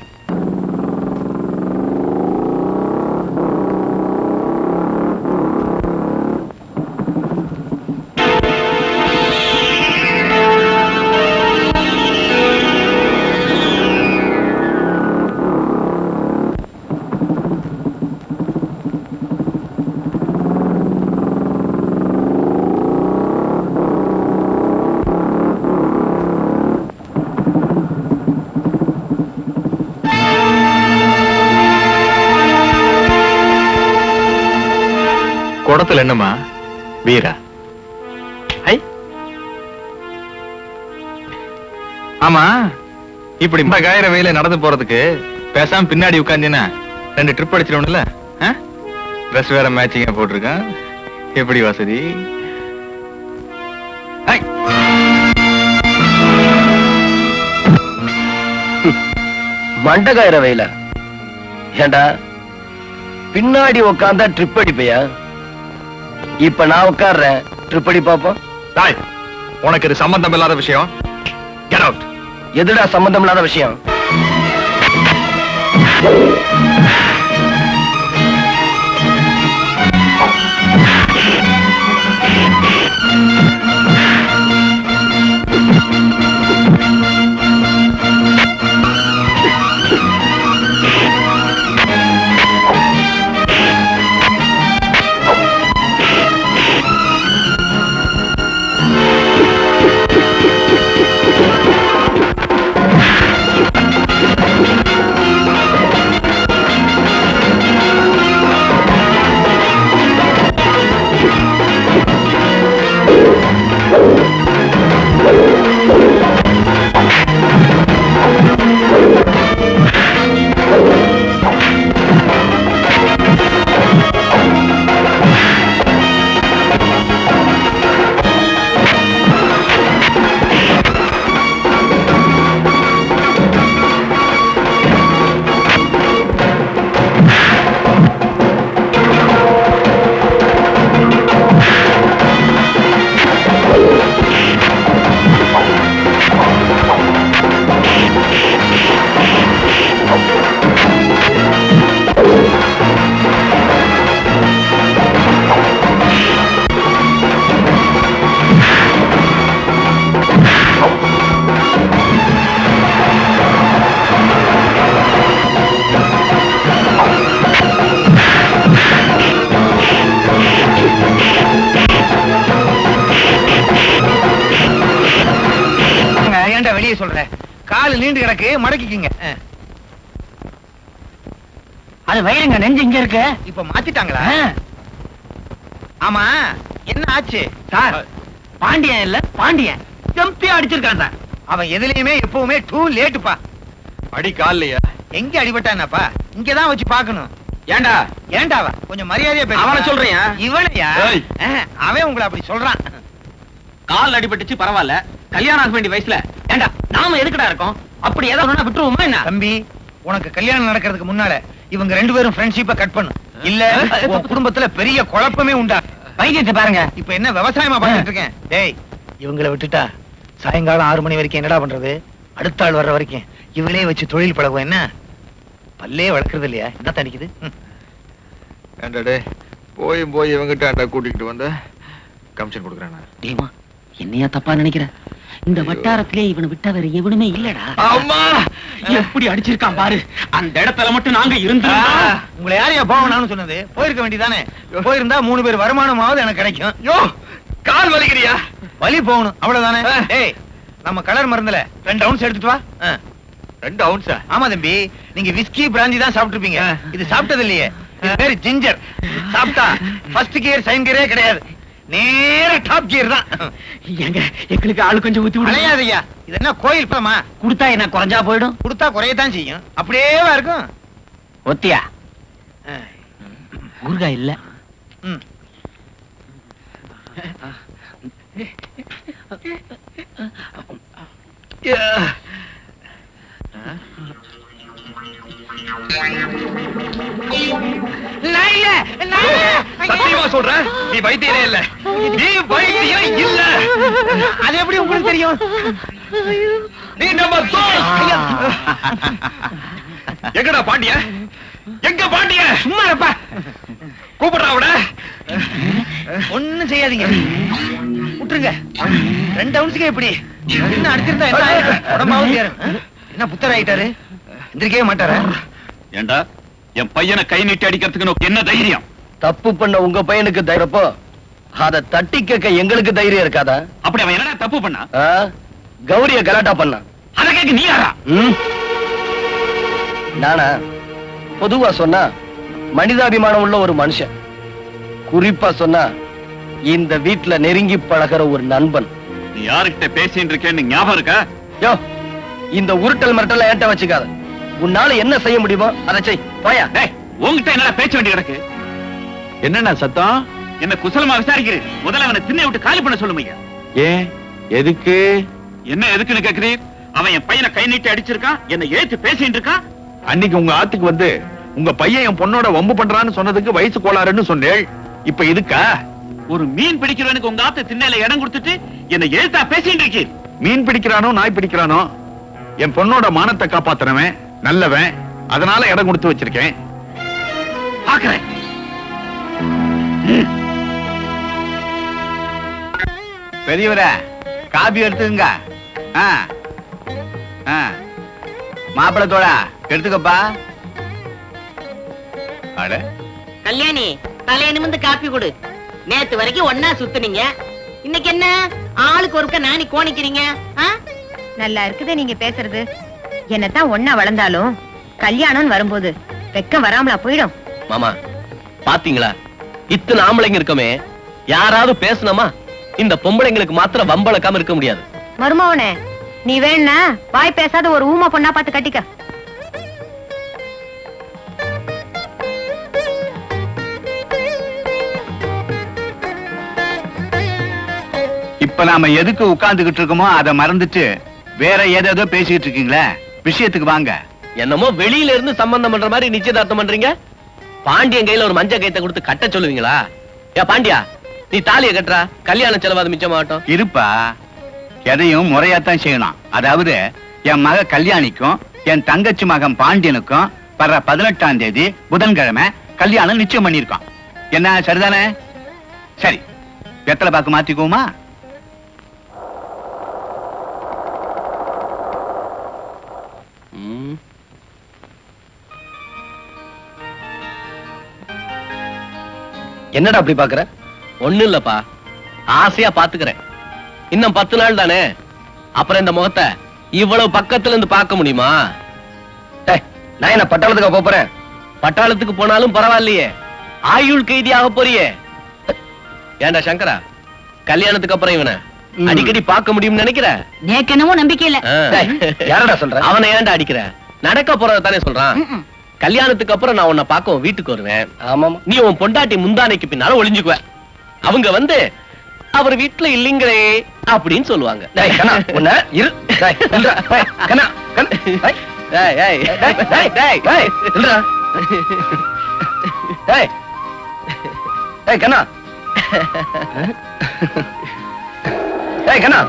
குடத்துல என்னமா வீரா? ஆமா, இப்படி காயிற வெயில நடந்து போறதுக்கு பேசாம பின்னாடி உட்கார்ந்தீங்கன்னா 2 ட்ரிப் அடிச்சிடணும்ல. ட்ரெஸ் வேற மேட்சிங்கா போட்டிருக்கான், எப்படி வசதி? மண்டகாயிர வெயில ஏண்டா பின்னாடி உட்கார்ந்தா ட்ரிப் அடிப்பையா? இப்ப நான் உட்கார்றேன், ட்ரிப் அடி பாப்போம். உனக்கு இது சம்பந்தம் இல்லாத விஷயம். Get out. எதுடா சம்பந்தம் இல்லாத விஷயம்? வெளியே சொல்றேன், காலு நீண்டு கிடக்கு, மடக்கிக்குங்க. அது வயிறுங்க, நெஞ்சு இங்க இருக்கு. இப்ப மாத்திட்டாங்களா? ஆமா, என்ன ஆச்சு சார்? பாண்டியன் இல்ல, பாண்டியன் ஜம்பியா அடிச்சிருக்கான் சார். அவன் எதுலயுமே எப்பவுமே டூ லேட்டுப்பா. அடி காலையா? எங்க அடிபட்டானப்பா? இங்கதான் வச்சு பாக்கணும். ஏண்டா? ஏண்டாவா? கொஞ்சம் மரியாதையா பேசு. அவனை சொல்றியா? இவனையா? ஏய். அவன் உங்களை அப்படி சொல்றான். கால் அடிபட்டுச்சு பரவாயில்ல, கல்யாணம் ஆக வேண்டிய வயசுல ஏண்டா நாம எதுக்குடா இருக்கோம்? அப்படி ஏதாவது விட்டுருவோமா என்ன? தம்பி, உனக்கு கல்யாணம் நடக்கிறதுக்கு முன்னால இவங்க 2 பேரும் ஃப்ரெண்ட்ஷிப்பை கட் பண்ணு, இல்ல உன் குடும்பத்துல பெரிய குழப்பமே உண்டா. வைத்தியத்தை பாருங்க. இப்ப என்ன விவசாயமா பண்ணிட்டு இருக்கேன். டேய், இவங்களை விட்டுட்டா சாயங்காலம் 6 மணி வரைக்கும் என்னடா பண்றது? அடுத்த ஆள் வர்ற வரைக்கும் இவங்களே வச்சு தொழில் பழகும். என்ன பல்லே வளர்க்கறது இல்லையா? என்ன தணிக்குது? ஏண்டாடே போய் இவங்கிட்ட கூட்டிகிட்டு வந்த கமிஷன் கொடுக்குறேன். டேமா, என்னையா தப்பா நினைக்கிற? இந்த வட்டாரத்திலே இவனை விட்டா வேற எவனுமே இல்லடா. அம்மா எப்படி அடிச்சிருக்கான் பாரு. அந்த இடத்துல மட்டும் நாங்க இருந்தா உங்களை யாரையா போகணும்னு சொன்னது? போயிருக்க வேண்டியதானே. போயிருந்தா 3 பேர் வருமானமாவது எனக்கு கிடைக்கும். யோ கால் வலிக்கிறியா? வலி போகணும் அவ்வளவுதானே. டேய், நம்ம கலர் மருந்துல 2 ounce எடுத்துட்டு வா. 2 ounce? ஆமா தம்பி, நீங்க விஸ்கி பிராந்தி தான் சாப்பிட்டுருப்பீங்க. இது சாப்பிட்டது இல்லையே. இது பேரு ஜிஞ்சர். சாப்பிட்டா ஃபர்ஸ்ட் கியர் செகண்ட் கியரே கிடையாது, நேர டாப் கியர் தான். எங்களுக்கு ஆளு கொஞ்சம் ஊத்தி விடு. அலையாதையா, இது என்ன கோயில் பதமா? குடுத்தா என்ன குறைஞ்சா போயிடும்? கொடுத்தா குறையத்தான் செய்யும். அப்படியேவா இருக்கும். ஒத்தியா ஊர்காய் இல்ல. ம். சத்தியமா சொல்றேன், நீ வைத்தியரே இல்ல. நீ வைத்தியம் இல்ல. அது எப்படி உங்களுக்கு தெரியும்? நீ நம்ம எங்கடா பாண்டிய? எங்க பாண்டிய? சும்மா இருப்பா. கூப்பிடுறா அவட. ஒண்ணும் செய்யாதீங்க, விட்டுருங்க. 2 ounce எப்படி? என்ன அடிச்சிருந்தா என்ன ஆயிடும்? உடம்பாவது ஏறும். என்ன புத்தர் ஆயிட்டாரு? எந்திரிக்கவே மாட்டாரா? ஏண்டா என் பையனை கை நீட்டி அடிக்கிறதுக்கு உனக்கு என்ன தைரியம்? தப்பு பண்ண உங்க பையனுக்கு தைரியப்போ அதை தட்டி கேட்க எங்களுக்கு தைரியம் இருக்காதா? அப்படி அவன் என்னடா தப்பு பண்ணா? ஆ? கௌரிய கலாட்டா பண்ணா. அத கேட்க நீ யாரா? நானா? பொதுவா சொன்னா மனிதாபிமானம் உள்ள ஒரு மனுஷன், குறிப்பா சொன்னா இந்த வீட்டுல நெருங்கி பழகிற ஒரு நண்பன். நீ யாருக்கிட்ட பேசிட்டு இருக்கேன்னு ஞாபகம் இருக்கா? யோ, இந்த உருட்டல் மிரட்டல் என்கிட்ட வச்சுக்காத. உன்னால என்ன செய்ய முடியுமோ அதை செய். போயா. டேய், உன்கிட்ட என்னடா பேச்ச வேண்டி கிடக்கு? என்னண்ணா சத்தம்? என்ன குசலமா விசாரிக்கிறேன். முதல்ல அவனை திண்ணை விட்டு காலி பண்ண சொல்லுமையா. ஏன் எதுக்கு? என்ன எதுக்குன்னு கேக்குறீர்? அவன் என் பையனை கை நீட்டி அடிச்சிருக்கான், என்ன ஏத்து பேசிட்டு இருக்கான். அன்னைக்கு உங்க ஆத்துக்கு வந்து உங்க பையன் என் பொண்ணோட வம்பு பண்றான்னு சொன்னதுக்கு வயசு கோளாறுன்னு சொன்னேள். இப்ப இதுக்கா? ஒரு மீன் பிடிக்கிறவனுக்கு உங்க ஆத்து திண்ணையில இடம் கொடுத்துட்டு என்ன ஏத்தா பேசிட்டு இருக்கீர். மீன் பிடிக்கிறானோ நாய் பிடிக்கிறானோ, என் பொண்ணோட மானத்தை காப்பாத்துறவன் நல்லவன், அதனால இடம் கொடுத்து வச்சிருக்கேன். பாக்குறேன். பெரியவரே, காபி எடுத்துங்க. மாப்பிளத்தோட எடுத்துக்கப்பா. அட கல்யாணி, தலைய நிமிந்து காப்பி கொடு. நேத்து வரைக்கும் ஒன்னா சுத்துனீங்க, இன்னைக்கு என்ன ஆளுக்கு ஒருக்க நானி கோணிக்கிறீங்க? நல்லா இருக்குது நீங்க பேசுறது. என்னத்தான் ஒன்னா வளர்ந்தாலும் கல்யாணம் வரும்போது வெக்கம் வராமலா போயிடும்? மாமா பாத்தீங்களா, இத்தனை ஆம்பளைங்க இருக்கமே, யாராவது பேசணுமா? இந்த பொம்பளைங்களுக்கு மாத்திரம் வம்பளக்காம இருக்க முடியாது. மருமவனே, நீ வேணா வாய் பேசாத ஒரு ஊமா பொண்ணா பார்த்து கட்டிக்க. இப்ப நாம எதுக்கு உட்கார்ந்துகிட்டு இருக்கோமோ அதை மறந்துட்டு வேற ஏதோ பேசிக்கிட்டு இருக்கீங்களே. விஷயத்துக்கு வாங்க. என்னமோ வெளியில இருந்து சம்பந்தம் பண்ற மாதிரி நிச்சயதார்த்தம் பண்றீங்க. பாண்டியன் கையில ஒரு மஞ்ச கைத்தை கொடுத்து கட்ட சொல்லுவீங்களா? ஏ பாண்டியா, நீ தாலியை கட்டுறா, கல்யாண செலவாது மிச்சமாகட்டும். இருப்பா, எதையும் முறையாத்தான் செய்யணும். அதாவது என் மக கல்யாணிக்கும் என் தங்கச்சி மகன் பாண்டியனுக்கும் வர்ற 18ஆம் தேதி புதன்கிழமை கல்யாணம் நிச்சயம் பண்ணிருக்கோம். என்ன சரிதானே? சரி, வெத்தலை பாக்கு மாத்திக்குவோமா? என்னடா அப்படி பாக்குற? ஒண்ணு இல்லப்பா, ஆசையா பாத்துக்கிறேன். இன்னும் 10 நாள் தானே, அப்புறம் இந்த முகத்தை இவ்வளவு பக்கத்துல இருந்து பார்க்க முடியுமா? நான் என்ன பட்டாளத்துக்கு போறேன்? பட்டாளத்துக்கு போனாலும் பரவாயில்லையே, ஆயுள் கைதியாக போறியே. ஏண்டா சங்கரா, கல்யாணத்துக்கு அப்புறம் இவனை அடிக்கடி பார்க்க முடியும்னு நினைக்கிற? எனக்கு என்னமோ நம்பிக்கை இல்ல. யாரடா சொல்ற? அவனை ஏன்டா அடிக்கிற? நடக்க போறத தானே சொல்றான். கல்யாணத்துக்கு அப்புறம் நான் உன்னை பார்க்க உன் வீட்டுக்கு வருவேன். ஆமாமா. நீ உன் பொண்டாட்டி முந்தானைக்கு பின்னால ஒளிஞ்சுக்குவ. அவங்க வந்து அவர் வீட்டுல இல்லீங்களே அப்படின்னு சொல்லுவாங்க. ஏய் கண்ணா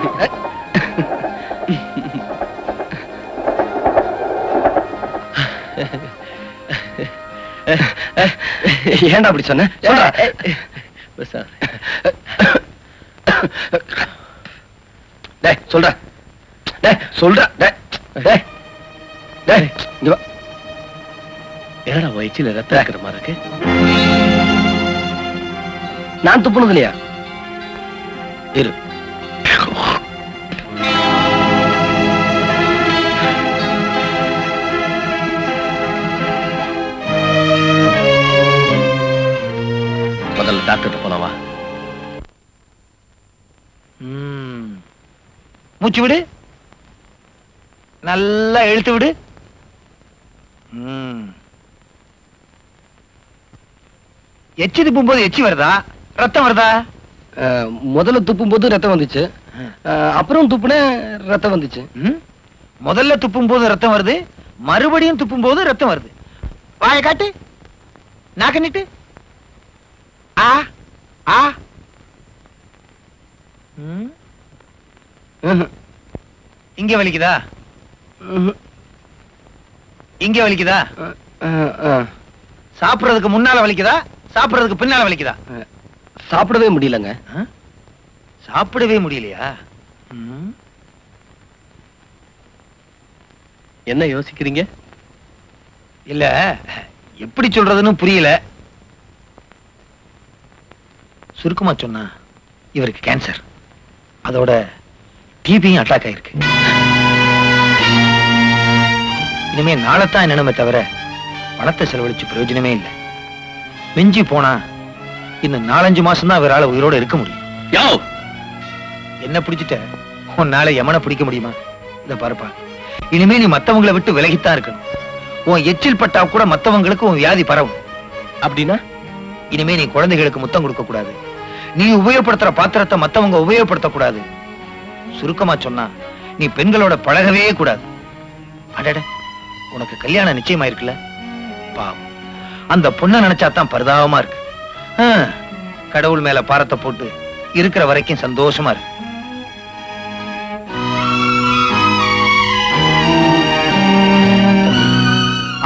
ஏன்டா அப்படி சொன்ன? சொல்ற சொல்ற என்னடா வயிற்றில ரத்தம் இருக்கிற மாதிரி இருக்கு? நான் துப்புனது இல்லையா? இரு. முதல்ல டாக்டர் போனவா. மூச்சு விடு, நல்லா இழுத்து விடு. எச்சி துப்பும் போது எச்சி வருதா, ரத்தம் வருதா? முதல்ல துப்பும் போது ரத்தம் வந்துச்சு, அப்புறம் துப்புன ரத்தம் வந்துச்சு. முதல்ல துப்பும் போது ரத்தம் வருது, மறுபடியும் துப்பும் போது ரத்தம் வருது. வாயை காட்டு, நாக்க நீட்டு. ஆ ஆ இங்க வலிக்குதா? இங்க வலிக்குதா? சாப்பிடுறதுக்கு முன்னால வலிக்குதா, சாப்பிடுறதுக்கு பின்னால வலிக்குதா? சாப்பிடவே முடியலங்க. சாப்பிடவே முடியலையா? என்ன யோசிக்கிறீங்க? இல்ல, எப்படி சொல்றதுன்னு புரியல. சுருக்கமா சொன்னா இவருக்கு கேன்சர், அதோட டிபியும் அட்டாக் ஆயிருக்கு. இனிமே நாளைத்தான் என்னமே தவிர பணத்தை செலவழிச்சு பிரயோஜனமே இல்லை. மிஞ்சி போனா இன்னும் 4-5 மாசம் தான் அவரால் உயிரோட இருக்க முடியும். என்ன பிடிச்சிட்ட உன்னால யமனை பிடிக்க முடியுமா? இத பாருப்பா, இனிமே நீ மத்தவங்களை விட்டு விலகித்தான் இருக்கணும். உன் எச்சில் பட்டா கூட மத்தவங்களுக்கு உன் வியாதி பரவும். அப்படின்னா இனிமே நீ குழந்தைகளுக்கு முத்தம் கொடுக்க கூடாது, நீ உபயோகப்படுத்துற பாத்திரத்தை மத்தவங்க உபயோகப்படுத்த கூடாது. சுருக்கமா சொன்னா நீ பெண்களோட பழகவே கூடாது. அடட, உனக்கு கல்யாணம் நிச்சயமாயிருக்குல்ல? பாவம், அந்த பொண்ணை நினைச்சாதான் பரிதாபமா இருக்கு. கடவுள் மேல பாரத்தை போட்டு இருக்கிற வரைக்கும் சந்தோஷமா இருக்கு.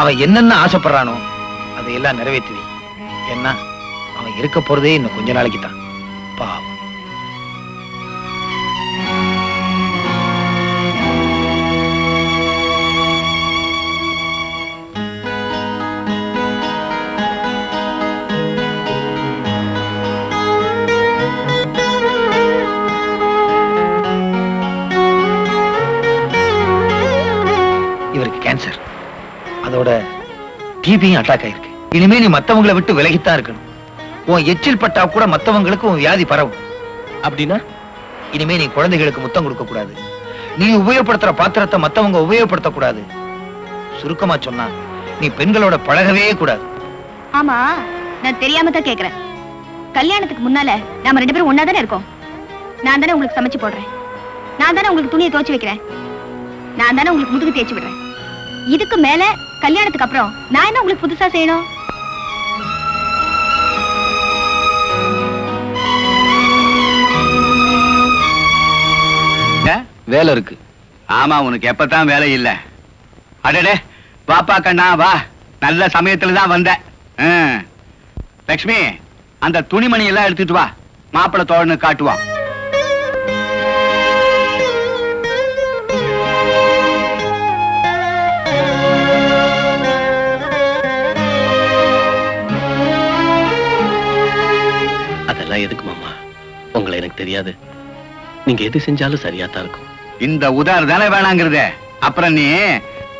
அவன் என்னென்ன ஆசைப்படுறானோ அதையெல்லாம் நிறைவேற்றுவி. ஏன்னா அவன் இருக்க போறதே இன்னும் கொஞ்ச நாளைக்கு தான். பாவம். இவருக்கு கேன்சர், அதோட டிபியும் அட்டாக் ஆயிருக்கு. இனிமே நீ மத்தவங்களை விட்டு விலகித்தான் இருக்கணும். உன் எச்சில் பட்டா கூட மத்தவங்களுக்கு உன் வியாதி பரவும். அப்படின்னா இனிமே நீ குழந்தைகளுக்கு முத்தம் கொடுக்க கூடாது, நீ உபயோகப்படுத்துற பாத்திரத்தை மத்தவங்க உபயோகப்படுத்த கூடாது. சுருக்கமா சொன்னா நீ பெண்களோட பழகவே கூடாது. ஆமா, நான் தெரியாம தான் கேக்குறேன். கல்யாணத்துக்கு முன்னால நாம 2 பேரும் ஒன்னா தானே இருக்கோம். நான் தானே உங்களுக்கு சமைச்சு போடுறேன், நான் தானே உங்களுக்கு துணியை துவைச்சு வைக்கிறேன், நான் தானே உங்களுக்கு முதுகு தேய்ச்சி விடுறேன். இதுக்கு மேல கல்யாணத்துக்கு அப்புறம் நான் என்ன உங்களுக்கு புதுசா செய்யணும்? வேலை இருக்கு. ஆமா, உனக்கு எப்பதான் வேலை இல்ல? அடடே, வாப்பா கண்ணா வா, நல்ல சமயத்துல தான் வந்த. லட்சுமி, அந்த துணிமணி எல்லாம் எடுத்துட்டு வா, மாப்பிள்ளை தோழனு காட்டுவான். அதெல்லாம் எதுக்கு மாமா? உங்களை எனக்கு தெரியாது, நீங்க எது செஞ்சாலும் சரியாத்தான் இருக்கும். இந்த உதாரணம் தானே வேணாங்கிறதே. அப்புறம் நீ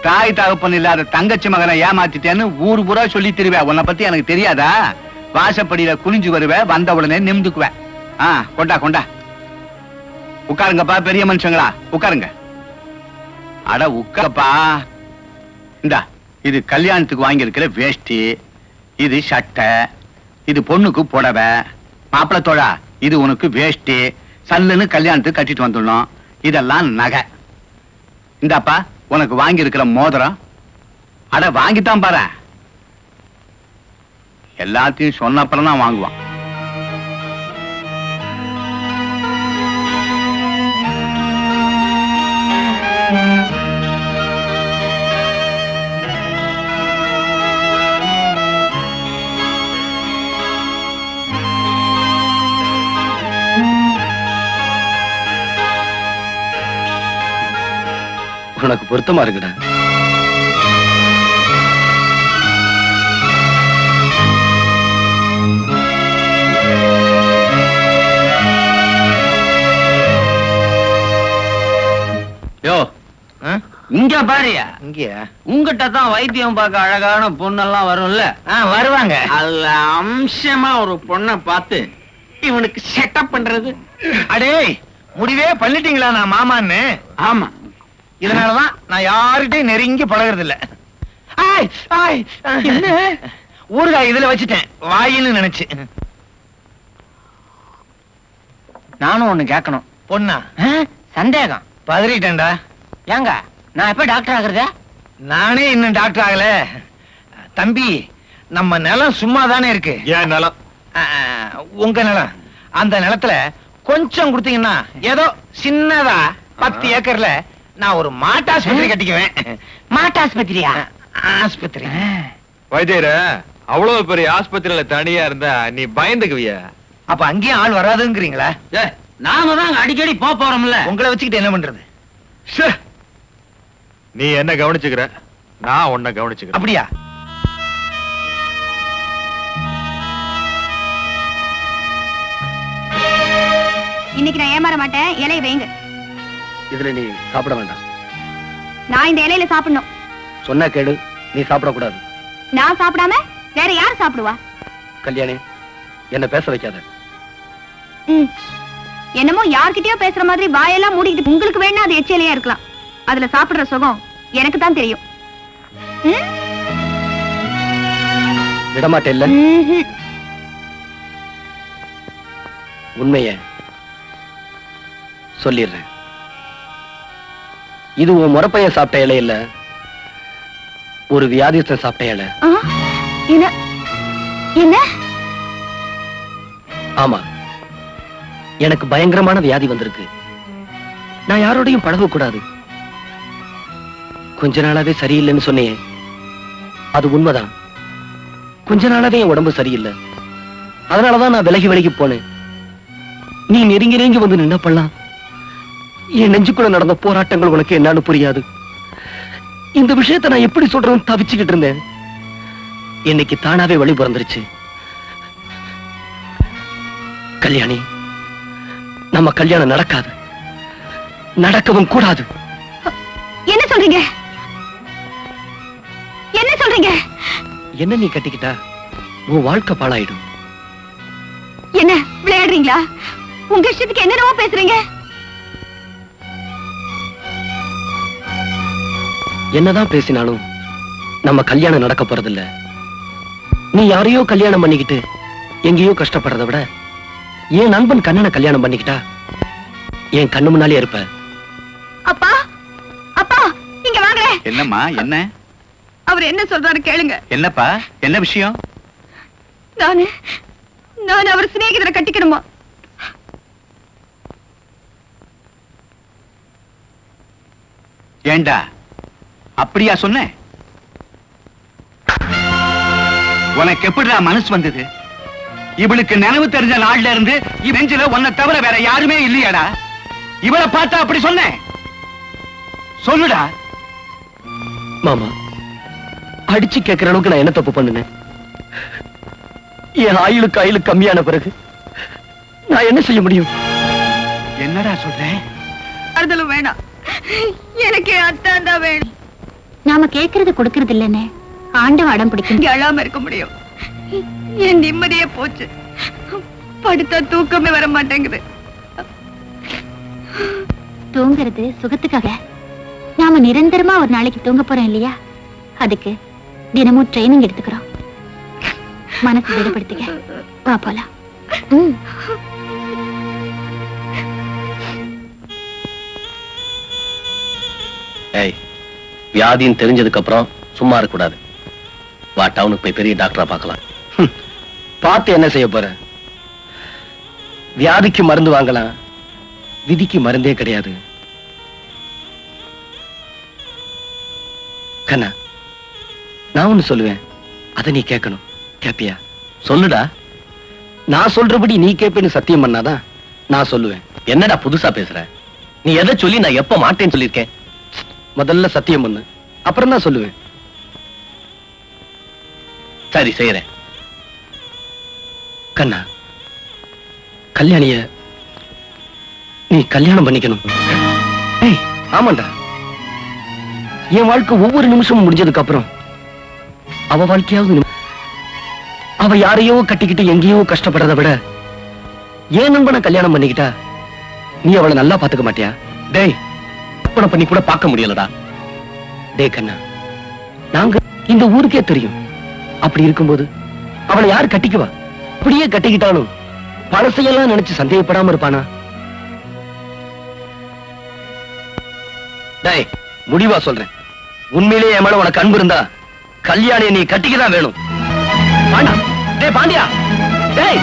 தாய் தகப்பன் இல்லாத தங்கச்சி மகனை ஏமாத்திட்டேன்னு ஊர் பூரா சொல்லி திருவே. உன்னை பத்தி எனக்கு தெரியாதா? வாசப்படியில குனிஞ்சு வருவே, வந்த உடனே நிமிந்துக்குவேன். கொண்டா கொண்டா, உட்காருங்கப்பா பெரிய மனுஷங்களா, உட்காருங்க. அட உட்காருப்பா. இந்தா, இது கல்யாணத்துக்கு வாங்கியிருக்கிற வேஷ்டி, இது சட்டை, இது பொண்ணுக்கு புடவை. மாப்பிள்ளை தோழா, இது உனக்கு வேஷ்டி, சல்லுன்னு கல்யாணத்துக்கு கட்டிட்டு வந்துடணும். இதெல்லாம் நகை. இந்தாப்பா உனக்கு வாங்கி இருக்கிற மோதிரம். அட வாங்கித்தான் பாரு, எல்லாத்தையும் சொன்ன அப்புறம் தான் வாங்குவான். உனக்கு பொருத்தமா இருக்குடா. யோ இங்க பாரியா, இங்கயா? உங்ககிட்ட தான் வைத்தியம் பார்க்க அழகான பொண்ணெல்லாம் வரும்ல, வருவாங்க. அதுல அம்சமா ஒரு பொண்ணை பார்த்து இவனுக்கு செட்டப் பண்றது. அடே, முடிவே பண்ணிட்டீங்களா நான் மாமான்னு? ஆமா, இதனாலதான் நான் யார்கிட்டயும் நெருங்கி பழகிறது இல்ல. என்ன ஊறுகாய் இதுல வச்சுட்டேன் வாயின்னு நினைச்சு. நானும் ஒண்ணு கேட்கணும். பொண்ணா? சந்தேகம். பதறிட்டேன்டா. ஏங்க நான் எப்ப டாக்டர் ஆகுறத? நானே இன்னும் டாக்டர் ஆகல. தம்பி, நம்ம நிலம் சும்மா தானே இருக்கு. ஏன் நிலம்? உங்க நிலம். அந்த நிலத்துல கொஞ்சம் கொடுத்தீங்கன்னா ஏதோ சின்னதா 10 ஏக்கர்ல நான் ஒரு மாட்டாஸ்பத்திரி கட்டிக்குவேன். மாட்டாஸ்பத்திரியா? ஆஸ்பத்திரி. வைத்தியர, அவ்வளவு பெரிய ஆஸ்பத்திரியில தனியா இருந்தா நீ பயந்துக்குவிய. அப்ப அங்கேயும் ஆள் வராதுங்கிறீங்களா? நாம தான் அடிக்கடி போறோம்ல. உங்களை வச்சுக்கிட்டு என்ன பண்றது? ச்சே. நீ என்ன கவனிச்சுக்கிற, நான் உன்னை கவனிச்சுக்கிறேன். அப்படியா? இன்னைக்கு நான் ஏமாற மாட்டேன். இலையை வைங்க. இதுல நீ சாப்பிட வேண்டாம். நான் இந்த இலையில சாப்பிடணும். சொன்னா கேடு, நீ சாப்பிடக்கூடாது. நான் சாப்பிடாம வேற யார் சாப்பிடுவா? கல்யாணி, என்ன பேச வைக்காத. ம். என்னமோ யார்கிட்டயோ பேசுற மாதிரி வாயெல்லாம் மூடிக்கிட்டு உங்களுக்கு வேணா அது எச்சலையா இருக்கலாம். அதுல சாப்பிடுற சுகம் எனக்கு தான் தெரியும். ம்? விடமாட்டேல்ல? ம்ஹும். உண்மைய சொல்லிடுறேன். இது உன் முறப்பைய சாப்பிட்ட இலை இல்ல, ஒரு வியாதிஸ்தன் சாப்பிட்ட இலை. ஆ, என்ன என்ன? ஆமா, எனக்கு பயங்கரமான வியாதி வந்திருக்கு. நான் யாரோடையும் பழகக்கூடாது. கொஞ்ச நாளாவே சரியில்லைன்னு சொன்னேன். அது உண்மைதான். கொஞ்ச நாளாவே என் உடம்பு சரியில்லை. அதனாலதான் நான் விலகி போனேன். நீ நெருங்கி வந்து நின்னப்படலாம். என் நெஞ்சுக்குள்ள நடந்த போராட்டங்கள் உனக்கு என்னன்னு புரியாது. இந்த விஷயத்தை நான் எப்படி சொல்றேன்னு தவிச்சுக்கிட்டு இருந்தேன். இன்னைக்கு தானாவே வழி பிறந்துருச்சு. கல்யாணி, நம்ம கல்யாணம் நடக்காது, நடக்கவும் கூடாது. என்ன சொல்றீங்க? என்ன சொல்றீங்க? என்ன நீ கட்டிக்கிட்டா உன் வாழ்க்கை பாழாயிடும். என்ன விளையாடுறீங்களா? உங்க இஷ்டத்துக்கு என்னென்னவோ பேசுறீங்க. என்னதான் பேசினாலும் நம்ம கல்யாணம் நடக்க போறதில்ல. நீ யாரையோ கல்யாணம் பண்ணிக்கிட்டு எங்கேயோ கஷ்டப்படுறத விட என் நண்பன் கண்ணனை கல்யாணம் பண்ணிக்கிட்டா என் கண்ணு முன்னாலே இருப்ப. அப்பா, அப்பா, இங்க வாங்க. என்னம்மா, என்ன? அவர் என்ன சொல்றாரு கேளுங்க. என்னப்பா, என்ன விஷயம்? நான் அவர் சிநேகிதரை கட்டிக்கணுமா? ஏண்டா அப்படியா சொன்ன? உனக்கு எப்படிடா மனசு வந்தது? இவளுக்கு நினைவு தெரிஞ்ச நாள்ல இருந்து நெஞ்சில உன்னை தவிர வேற யாருமே இல்லையாடா? இவளை பார்த்தா அப்படி சொன்ன? சொல்லுடா. மாமா, அடிச்சு கேட்கிற அளவுக்கு நான் என்ன தப்பு பண்ணுனேன்? என் ஆயுளுக்கு கம்மியான பிறகு நான் என்ன செய்ய முடியும்? என்னடா சொல்றேன்? அறுதலும் வேணாம், எனக்கு அத்தான் தான் வேணும். நாம கேக்குறது கொடுக்கறது இல்லன்னு ஆண்டவன் அடம் பிடிக்கும். இங்க அழாம இருக்க முடியும். என் நிம்மதியே போச்சு. படுத்தா தூக்கமே வர மாட்டேங்குது. தூங்குறது சுகத்துக்காக. நாம நிரந்தரமா ஒரு நாளைக்கு தூங்க போறோம் இல்லையா? அதுக்கு தினமும் ட்ரைனிங் எடுத்துக்கிறோம். மனசு விடுபடுத்திக்க. வா போலாம். ஏய், வியாதின்னு தெரிஞ்சதுக்கு அப்புறம் சும்மா இருக்க கூடாது. வா, டவுனுக்கு போய் பெரிய டாக்டரா பார்க்கலாம். பார்த்து என்ன செய்ய போற? வியாதிக்கு மருந்து வாங்கலாம், விதிக்கு மருந்தே கிடையாது. கண்ணா, நான் ஒண்ணு சொல்லுவேன், அதை நீ கேட்கணும். கேப்பியா? சொல்லுடா. நான் சொல்றபடி நீ கேப்பேன்னு சத்தியம் பண்ணாதான் நான் சொல்லுவேன். என்னடா புதுசா பேசுற? நீ எதை சொல்லி நான் எப்ப மாட்டேன்னு சொல்லியிருக்கேன்? முதல்ல சத்தியம் பண்ணு, அப்புறம் தான் சொல்லுவேன். சரி, செய்யறேன். கண்ணா, கல்யாணிய நீ கல்யாணம் பண்ணிக்கணும். ஏய், ஆமாண்டா. என் வாழ்க்கை ஒவ்வொரு நிமிஷமும் முடிஞ்சதுக்கு அப்புறம் அவ வாழ்க்கையாவது அவ யாரையோ கட்டிக்கிட்டு எங்கேயோ கஷ்டப்படுறத விட ஏன் நண்பனை கல்யாணம் பண்ணிக்கிட்டா நீ அவளை நல்லா பாத்துக்க மாட்டியா? டேய், கற்பனை பண்ணி கூட பார்க்க முடியலடா. டேய் கண்ணா, நாங்க இந்த ஊருக்கே தெரியும். அப்படி இருக்கும்போது அவளை யார் கட்டிக்குவா? அப்படியே கட்டிக்கிட்டாலும் பழசையெல்லாம் நினைச்சு சந்தேகப்படாம இருப்பானா? டேய், முடிவா சொல்றேன், உண்மையிலேயே என் மேல உனக்கு அன்பு இருந்தா கல்யாணியை நீ கட்டிக்கதான் வேணும். பாண்டா, டேய் பாண்டியா, டேய்.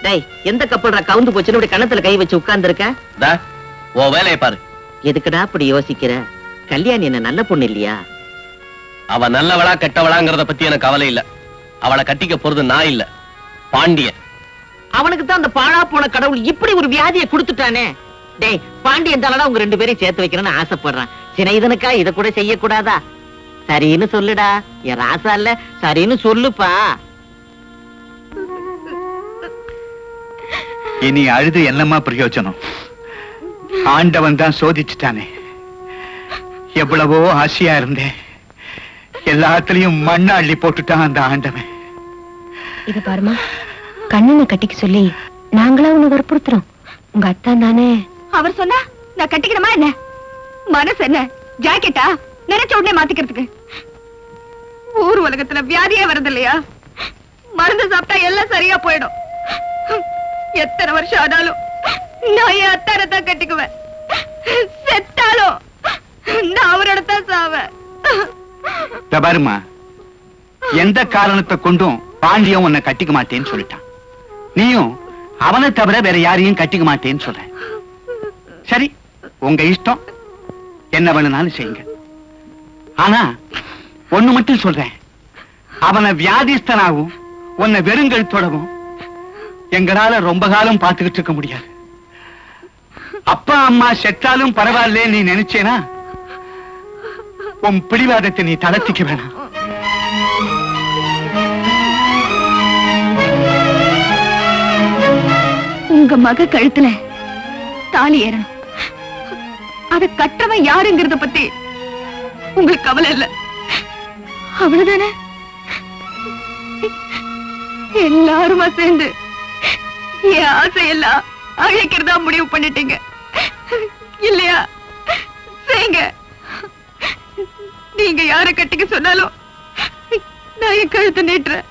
டேய், எந்த கப்பல்ற கவுந்து போச்சுன்னு இப்படி கணத்துல கை வச்சு உட்கார்ந்து இருக்க? தா, உன் வேலையை பாரு. எதுக்குடா அப்படி யோசிக்கிற? கல்யாணி என்ன நல்ல பொண்ணு இல்லையா? அவ நல்லவளா கெட்டவளாங்கிறத பத்தி எனக்கு கவலை இல்ல. அவளை கட்டிக்க போறது நான் இல்ல, பாண்டியன். அவனுக்கு தான் அந்த பாழா போன கடவுள் இப்படி ஒரு வியாதியை கொடுத்துட்டானே. டேய், பாண்டியன் தானடா உங்க 2 பேரையும் சேர்த்து வைக்கிறேன்னு ஆசைப்படுறான். சினைதனுக்கா இத கூட செய்யக்கூடாதா? சரின்னு சொல்லுடா, என் ராசா இல்ல, சரின்னு சொல்லுப்பா. இனி அழுது என்னமா பிரயோஜனம்? ஆண்டவன் தான் சோதிச்சுட்டானே. எவ்வளவோ ஆசையா இருந்தேன், எல்லாத்துலயும் மண்ணை அள்ளி போட்டுட்டான் அந்த ஆண்டவன். இத பாருமா, கண்ணனை கட்டிக்க சொல்லி நாங்களா உன்னை வற்புறுத்துறோம். உங்க அத்தான் தானே. அவர் சொன்னா நான் கட்டிக்கணுமா என்ன? மனசு என்ன ஜாக்கெட்டா? நினைச்ச உடனே மாத்திக்கிறதுக்கு. ஊர் உலகத்துல வியாதியே வரது இல்லையா? மருந்து சாப்பிட்டா எல்லாம் சரியா போயிடும். எத்தனை வருஷம் ஆனாலும் நான் என் அத்தாரை தான் கட்டிக்குவேன். செத்தாலும் நான் அவரோட தான் சாவேன். பாருமா, எந்த காரணத்தை கொண்டும் பாண்டியன் உன்னை கட்டிக்க மாட்டேன்னு சொல்லிட்டான். நீயும் அவனை தவிர வேற யாரையும் கட்டிக்க மாட்டேன்னு சொல்ற. சரி, உங்க இஷ்டம், என்ன வேணும்னாலும் செய்யுங்க. ஆனா ஒண்ணு மட்டும் சொல்றேன், அவனை வியாதிஸ்தனாகவும் உன்னை வெறுங்கழுத்தோடவும் எங்களால ரொம்ப காலம் பார்த்துக்கிட்டு இருக்க முடியாது. அப்பா அம்மா செத்தாலும் பரவாயில்ல நீ நினைச்சேனா, உன் பிடிவாதத்தை நீ தளர்த்திக்க வேணாம். உங்க மக கழுத்துல தாலி ஏறணும். அத கற்றவன் யாருங்கிறத பத்தி உங்களுக்கு கவலை இல்ல, அவ்வளவுதானே? எல்லாருமா சேர்ந்து என் ஆசையெல்லாம் அழைக்கிறதா முடிவு பண்ணிட்டீங்க இல்லையா? செய்யுங்க. நீங்க யார கட்டிக்க சொன்னாலும் நான் என் கழுத்தை நீட்டுறேன்.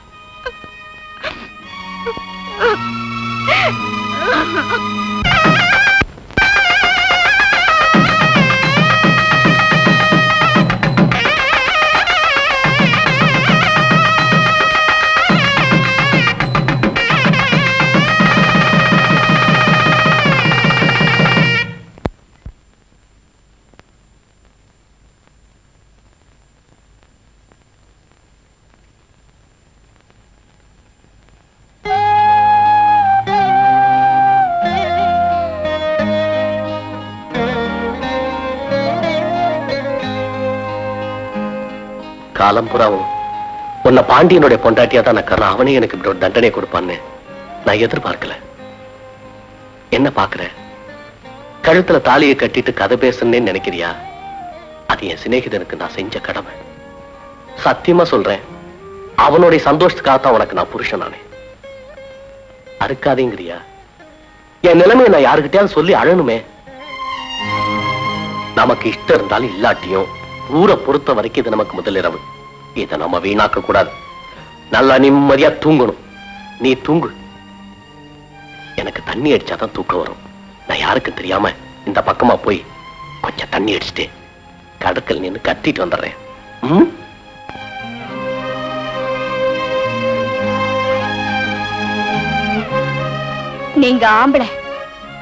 காலம் புறாவும் உன்னை பாண்டியனுடைய பொண்டாட்டியா தான் நான் அவனே எனக்கு இப்படி ஒரு தண்டனை கொடுப்பான்னு நான் எதிர்பார்க்கல. என்ன பாக்குற? கழுத்துல தாலியை கட்டிட்டு கதை பேசுன்னு நினைக்கிறியா? அது என் சிநேகிதனுக்கு நான் செஞ்ச கடமை. சத்தியமா சொல்றேன், அவனுடைய சந்தோஷத்துக்காகத்தான் உனக்கு நான் புருஷன் நானே. அறுக்காதேங்கிறியா? என் நிலைமையை நான் யாருக்கிட்டையாவது சொல்லி அழணுமே. நமக்கு இஷ்டம் இருந்தாலும் இல்லாட்டியும் ஊரை பொறுத்த வரைக்கும் இது நமக்கு முதலிரவு. இதை நம்ம வீணாக்க கூடாது. நல்லா நிம்மதியா தூங்கணும். நீ தூங்கு. எனக்கு தண்ணி அடிச்சாதான் தூக்கம் வரும். நான் யாருக்கும் தெரியாம இந்த பக்கமா போய் கொஞ்சம் தண்ணி அடிச்சுட்டு கடற்கல் நின்று கத்திட்டு வந்துடுறேன். நீங்க ஆம்பளை,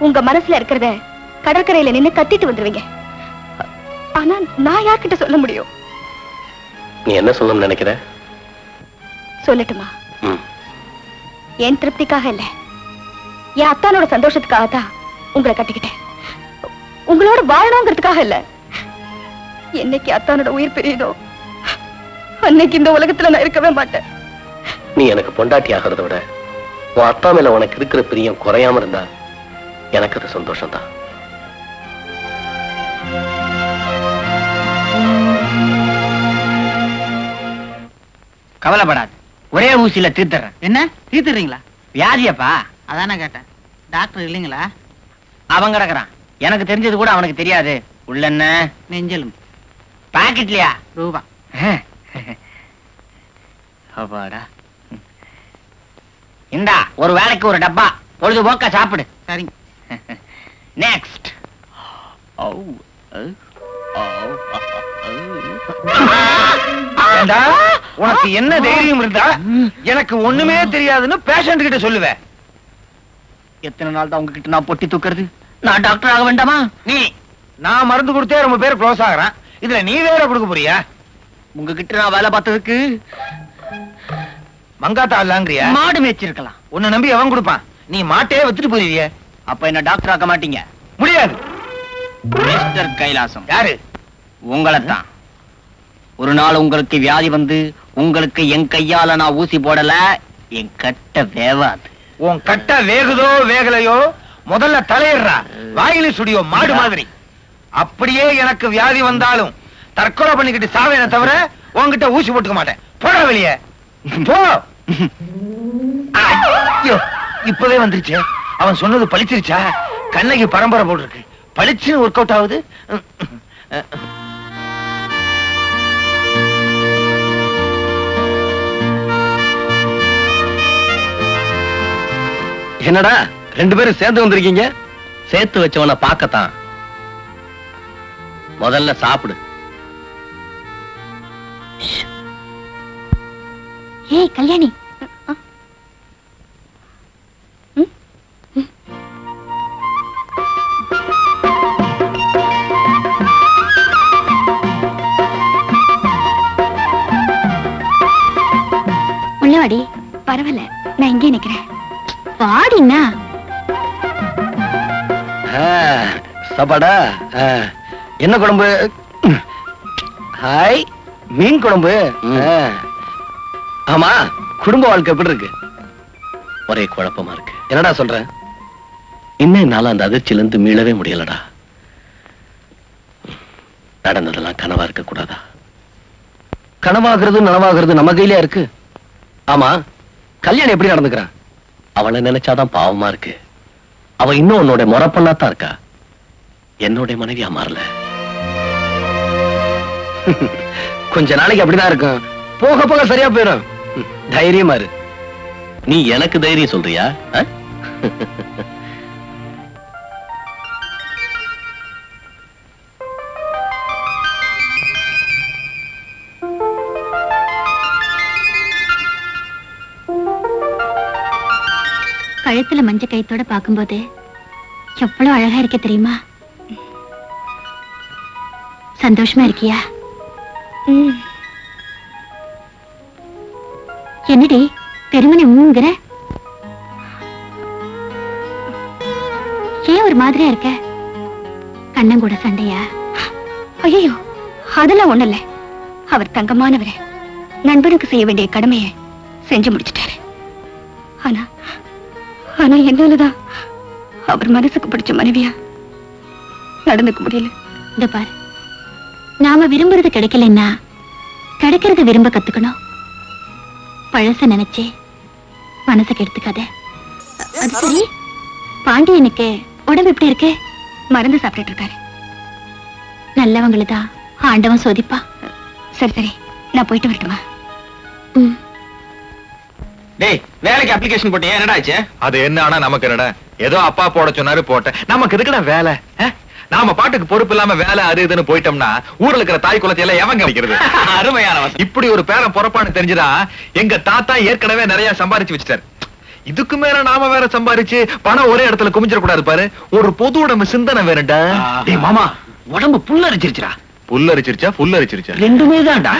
உங்க மனசுல இருக்கிறத கடற்கரையில நின்னு கத்திட்டு வந்துருவீங்க. ஆனா நான் யார்கிட்ட சொல்ல முடியும்? நீ என்ன சொல்லணும்னு நினைக்கிற? சொல்லட்டுமா? என் திருப்திக்காக இல்ல, என் அத்தானோட சந்தோஷத்துக்காக தான் உங்களை கட்டிக்கிட்டேன். உங்களோட வாழணுங்கிறதுக்காக இல்ல. என்னைக்கு அத்தானோட உயிர் பிரியுதோ அன்னைக்கு இந்த உலகத்துல நான் இருக்கவே மாட்டேன். நீ எனக்கு பொண்டாட்டி ஆகிறத விட உன் அத்தா மேல உனக்கு இருக்கிற பிரியம் குறையாம இருந்தா எனக்கு அது சந்தோஷம் தான். கவலைப்படாது, ஒரே ஊசியில தீர்த்துறேன். என்ன தீர்த்துறீங்களா? வியாதியப்பா? அதானே கேட்டேன். டாக்டர் இல்லைங்களா? அவன் கிடக்குறான். எனக்கு தெரிஞ்சது கூட அவனுக்கு தெரியாது. உள்ள என்ன நெஞ்சலும் பாக்கெட்லயா ரூபா. அப்பாடா, இந்தா ஒரு வேளைக்கு ஒரு டப்பா, பொழுதுபோக்க சாப்பிடு. சரிங்க. நெக்ஸ்ட். உனக்கு என்ன தைரியம் இருந்தா எனக்கு ஒண்ணுமே தெரியாதுன்னு பேஷண்ட் கிட்ட சொல்லுவேன். எத்தனை நாள் தான் உங்ககிட்ட நான் பொட்டி தூக்குறது? நான் டாக்டர் ஆக வேண்டாமா? நீ நான் மருந்து கொடுத்தே ரொம்ப பேர் க்ளோஸ் ஆகுறான், இதுல நீ வேற கொடுக்க போறியா? உங்ககிட்ட நான் வேலை பார்த்ததுக்கு மங்காத்தா இல்லங்கிறியா? மாடு மேய்ச்சிருக்கலாம். உன்னை நம்பி எவன் கொடுப்பான்? நீ மாட்டே வித்துட்டு போயிருவிய. அப்ப என்ன டாக்டர் ஆக்க மாட்டீங்க? முடியாது. மிஸ்டர் கைலாசம். யாரு? உங்களைத்தான். ஒரு நாள் உங்களுக்கு வியாதி வந்து உங்களுக்கு என் கையால நான் ஊசி போடல, என் கட்ட வேவாது. உன் கட்ட வேகுதோ வேகலையோ முதல்ல தலையிடுறா. வாயில சுடியோ மாடு மாதிரி. அப்படியே எனக்கு வியாதி வந்தாலும் தற்கொலை பண்ணிக்கிட்டு சாவேன தவிர உன்கிட்ட ஊசி போட்டுக்க மாட்டேன். போடா வெளியே போ. ஐயோ, இப்பவே வந்துருச்சு. அவன் சொன்னது பழிச்சிருச்சா? கண்ணகி பரம்பரை போல் இருக்கு. பழிச்சுன்னு ஒர்க் அவுட் ஆகுது. என்னடா ரெண்டு பேரும் சேர்ந்து வந்திருக்கீங்க? சேர்த்து வச்சவனை பார்க்கத்தான். முதல்ல சாப்பிடு. ஏய் கல்யாணி, உள்ளவாடி. பரவாயில்ல, நான் இங்கே நிக்கிறேன். வாடினா சாப்பாடா? என்ன குழம்பு? ஹாய், மீன் குழம்பு. ஆமா, குடும்ப வாழ்க்கை எப்படி இருக்கு? ஒரே குழப்பமா இருக்கு. என்னடா சொல்ற? இன்னும் என்னால அந்த அதிர்ச்சியில இருந்து மீளவே முடியலடா. நடந்ததெல்லாம் கனவா இருக்க கூடாதா? கனவாகிறது நனவாகிறது நம்ம கையில இருக்கு. ஆமா, கல்யாணம் எப்படி நடந்துக்கிறான்? அவளை நினைச்சாதான் பாவமா இருக்கு. அவ இன்னும் உன்னோட முறப்பண்ணாத்தான் இருக்கா. என்னோட மனைவியா மாறல. கொஞ்ச நாளைக்கு அப்படிதான் இருக்கும். போக போக சரியா போயிடும். தைரியமா இரு. நீ எனக்கு தைரியம் சொல்றியா? கழுத்துல மஞ்ச கைத்தோட பாக்கும்போது எவ்வளவு அழகா இருக்க தெரியுமா? சந்தோஷமா இருக்கியா? என்னடி பெருமனை ஊங்குற? ஏன் ஒரு மாதிரியா இருக்க? கண்ணன் கூட சண்டையா? ஐயோ, அதெல்லாம் ஒண்ணு இல்ல. அவர் தங்கமானவரே, நண்பனுக்கு செய்ய வேண்டிய கடமையை செஞ்சு முடிச்சிட்டாரு. ஆனா ஆனா என்னாலதான் அவர் மனசுக்கு பிடிச்ச மனைவியா நடந்துக்க முடியல. இந்த பாரு, நாம விரும்புறது கிடைக்கலன்னா கிடைக்கிறது விரும்ப கத்துக்கணும். பழச நினைச்சே மனசை கெடுத்துக்காத. அது சரி, பாண்டியனுக்கு உடம்பு எப்படி இருக்கு? மருந்து சாப்பிட்டு இருக்காரு. நல்லவங்களுதான் ஆண்டவன் சோதிப்பா. சரி சரி, நான் போயிட்டு வரட்டுமா? டேய், வேலைக்கு அப்ளிகேஷன் போட்டியா? என்னடா ஆச்சு? அது என்ன ஆனா நமக்கு என்னடா? ஏதோ அப்பா போட சொன்னாரு போட்டேன். நமக்கு இருக்குடா வேலை. நாம பாட்டுக்கு பொறுப்பு இல்லாம வேலை அது இதுன்னு போயிட்டோம்னா ஊர்ல இருக்கிற தாய் குலத்தை எல்லாம் எவன் கவனிக்கிறது? அருமையான வசனம். இப்படி ஒரு பேரன் பொறப்பான்னு தெரிஞ்சுதா எங்க தாத்தா ஏற்கனவே நிறைய சம்பாரிச்சு வச்சுட்டாரு. இதுக்கு மேல நாம வேற சம்பாரிச்சு பணம் ஒரே இடத்துல குமிஞ்சிட கூடாது பாரு. ஒரு பொது உடம்பு சிந்தனை வேணும்டா. டேய் மாமா, உடம்பு புல்லரிச்சிருச்சுடா. புல்லரிச்சிருச்சா புல்லரிச்சிருச்சா? ரெண்டுமே தான்டா.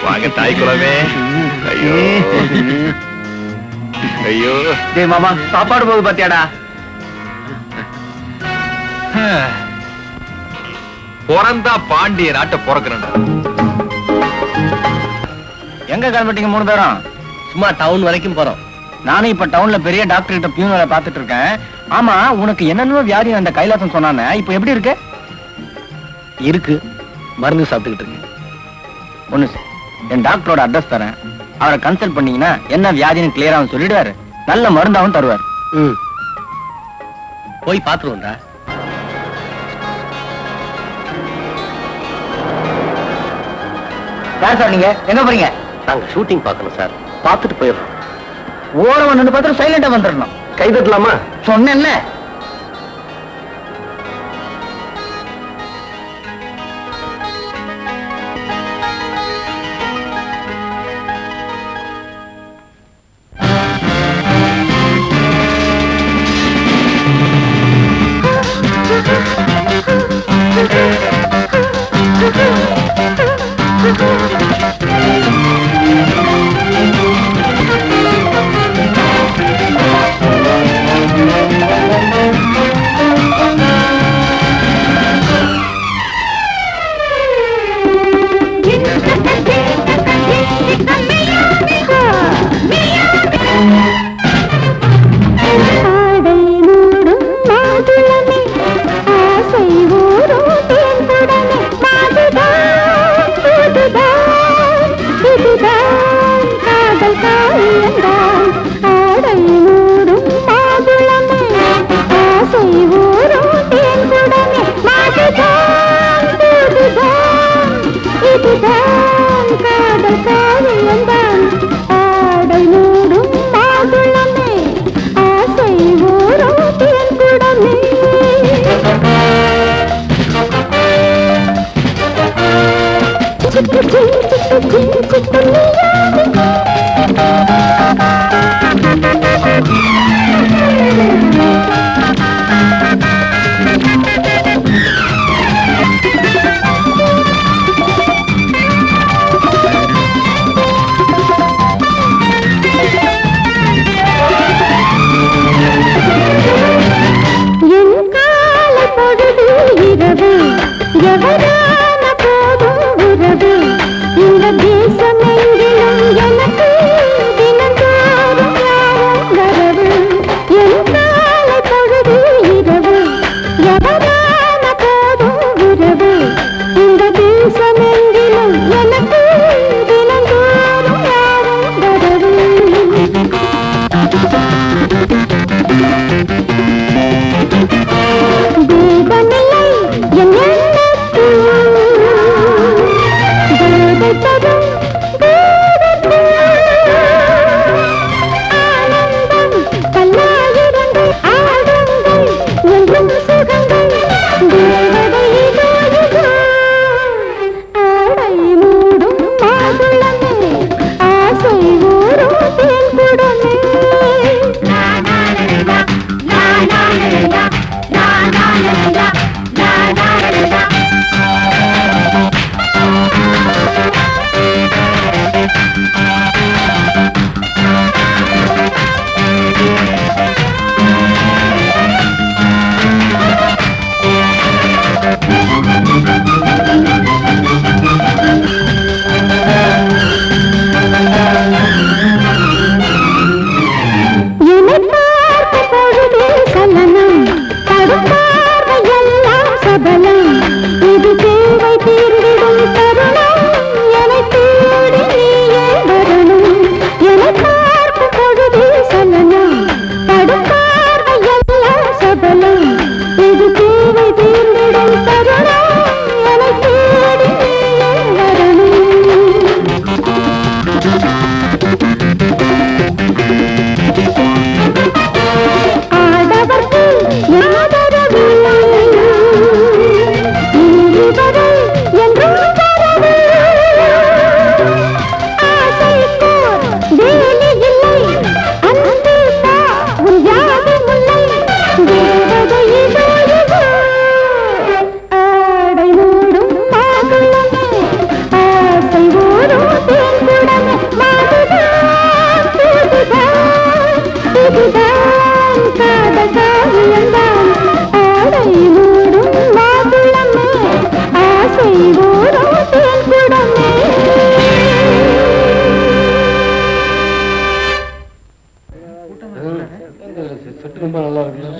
வாங்க தாய் குலமே. ஐயோ ஐயோ. டேய் மாமா, சாப்பாடு போகுது பாத்தியாடா? பிறந்தா பாண்டிய நாட்டை பிறக்கிறேன்டா. எங்க கிளம்பிட்டீங்க 3 பேரும்? சும்மா டவுன் வரைக்கும் போறோம். நானும் இப்ப டவுன்ல பெரிய டாக்டர் கிட்ட பியூன் வேலை பாத்துட்டு இருக்கேன். ஆமா, உனக்கு என்னென்ன வியாதி அந்த கைலாசம் சொன்னானே, இப்ப எப்படி இருக்கு? இருக்கு, மருந்து சாப்பிட்டுக்கிட்டு இருக்கு. ஒண்ணு, என் டாக்டரோட அட்ரஸ் தரேன். அவரை கன்சல்ட் பண்ணீங்கன்னா என்ன வியாதின்னு கிளியரா சொல்லிடுவாரு. நல்ல மருந்தாவும் தருவார். போய் பாத்துருவோம்டா. யார் சார் நீங்க? எங்க போறீங்க? நாங்க ஷூட்டிங் பார்க்கணும் சார். பார்த்துட்டு போயிடுறோம். ஓரம் நின்று பார்த்து சைலண்டா வந்துடணும். கை தட்டலாமா? சொன்னேன்ல.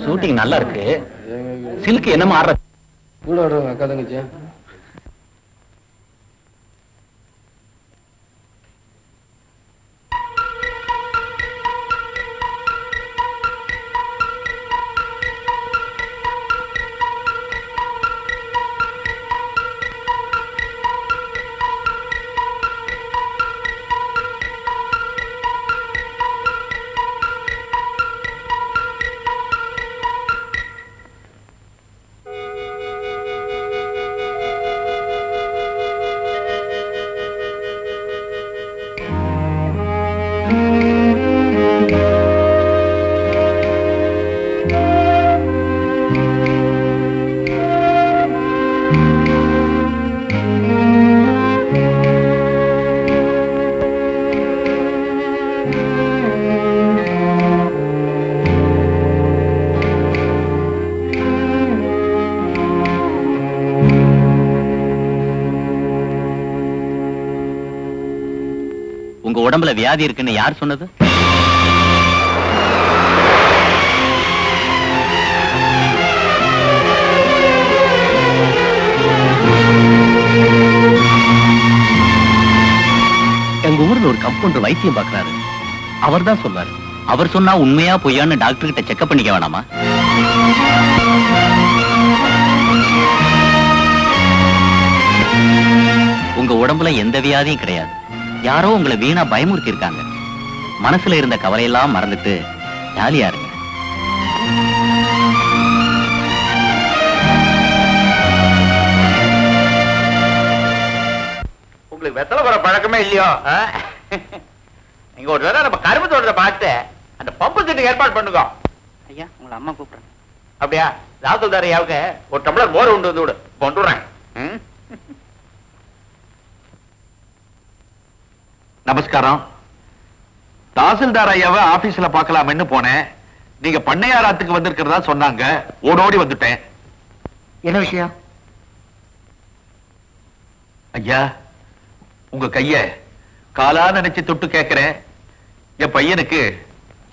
ஷூட்டிங் நல்லா இருக்கு. சிலுக்கு என்னமா ஆடுற கூட ஆடுறாங்க அக்கா தங்கச்சியா? உங்க உடம்புல வியாதி இருக்குன்னு யார் சொன்னது? எங்க ஊர்ல ஒரு கம்பவுண்டர் வைத்தியம் பாக்குறாரு, அவர் தான் சொன்னாரு. அவர் சொன்னா உண்மையா பொய்யான்னு டாக்டர் கிட்ட செக்அப் பண்ணிக்க வேணாமா? உங்க உடம்புல எந்த வியாதியும் கிடையாது. யாரோ உங்களை வீணா பயமுறுத்தி இருக்காங்க. மனசுல இருந்த கவலையெல்லாம் மறந்துட்டு ஜாலியா இருங்க. உங்களுக்கு வெத்தலை போற பழக்கமே இல்லையோ? நீங்க ஒரு தடவை நம்ம கரும்பு தோட்டத்தை பார்த்து அந்த பம்பு செட்டுக்கு ஏற்பாடு பண்ணுங்க. ஐயா, உங்களை அம்மா கூப்பிடுறேன். அப்படியா? தாசில்தாரையாவுக்கு ஒரு டம்ளர் மோர் உண்டு வந்து விடு, கொண்டு விடுறேன். நமஸ்காரம். தாசில்தார் ஐயாவை ஆபீஸ்ல பார்க்கலாம்னு போனேன். நீங்க பண்ணையாராத்துக்கு வந்திருக்கிறதா சொன்னாங்க. ஓடோடி வந்துட்டேன். என்ன விஷயம்? ஐயா, உங்க கைய காலா நினைச்சு தொட்டு கேட்கிறேன். என் பையனுக்கு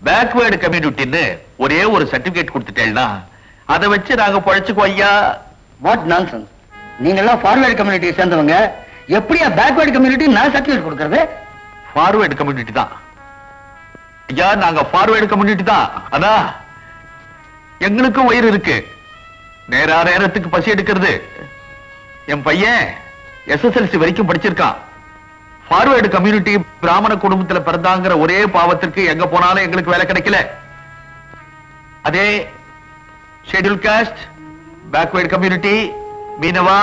பேக்வேர்டு கம்யூனிட்டின்னு ஒரே ஒரு சர்டிபிகேட் கொடுத்துட்டேன்னா அதை வச்சு நாங்க பழச்சுக்குவோம் ஐயா. What nonsense! நீங்க எல்லாம் ஃபார்வர்ட் கம்யூனிட்டியை சேர்ந்தவங்க, எப்படியா பேக்வேர்டு கம்யூனிட்டி நான் சர்டிபிகேட் கொடுக்கறது? ஃபார்வர்டு கம்யூனிட்டி தான் ஐயா, நாங்க ஃபார்வர்டு கம்யூனிட்டி தான். ஆனா எங்களுக்கும் வயிறு இருக்கு, நேரத்துக்கு பசி எடுக்கிறது. என் பையன் SSLC வரைக்கும் படிச்சிருக்கான். ஃபார்வர்டு கம்யூனிட்டி பிராமண குடும்பத்துல பிறந்தாங்கிற ஒரே பாவத்திற்கு எங்க போனாலும் எங்களுக்கு வேலை கிடைக்கல. அதே ஷெட்யூல் காஸ்ட், பேக்வேர்டு கம்யூனிட்டி, மீனவா,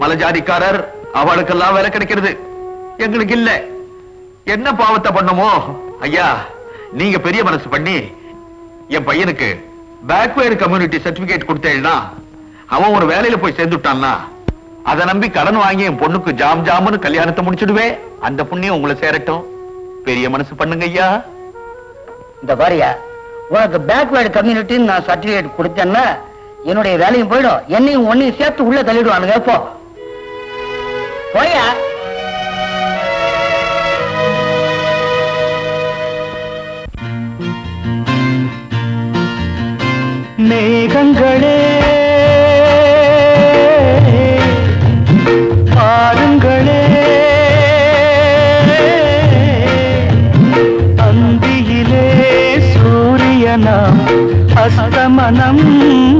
மலஜாதிக்காரர், அவளுக்கெல்லாம் வேலை கிடைக்கிறது, எங்களுக்கு இல்ல. என்ன பாவத்தை பண்ணுமோ ஐயா, நீங்க பெரிய மனசு பண்ணி என் பையனுக்கு பேக்வேர்டு கம்யூனிட்டி சர்டிபிகேட் கொடுத்தேன்னா அவன் ஒரு வேலையில போய் சேர்ந்துட்டான்னா அதை நம்பி கடன் வாங்கி என் பொண்ணுக்கு ஜாம் ஜாமுன்னு கல்யாணத்தை முடிச்சுடுவேன். அந்த புண்ணியம் உங்களை சேரட்டும். பெரிய மனசு பண்ணுங்க ஐயா. இந்த பாரியா, உனக்கு பேக்வேர்டு கம்யூனிட்டின்னு நான் சர்டிபிகேட் கொடுத்தேன்னா என்னுடைய வேலையும் போயிடும், என்னையும் ஒன்னையும் சேர்த்து உள்ள தள்ளிடுவானுங்க. போ போயா. மேகங்களே பாருங்களே, அந்தியிலே சூரியனாம் அஸ்தமனம்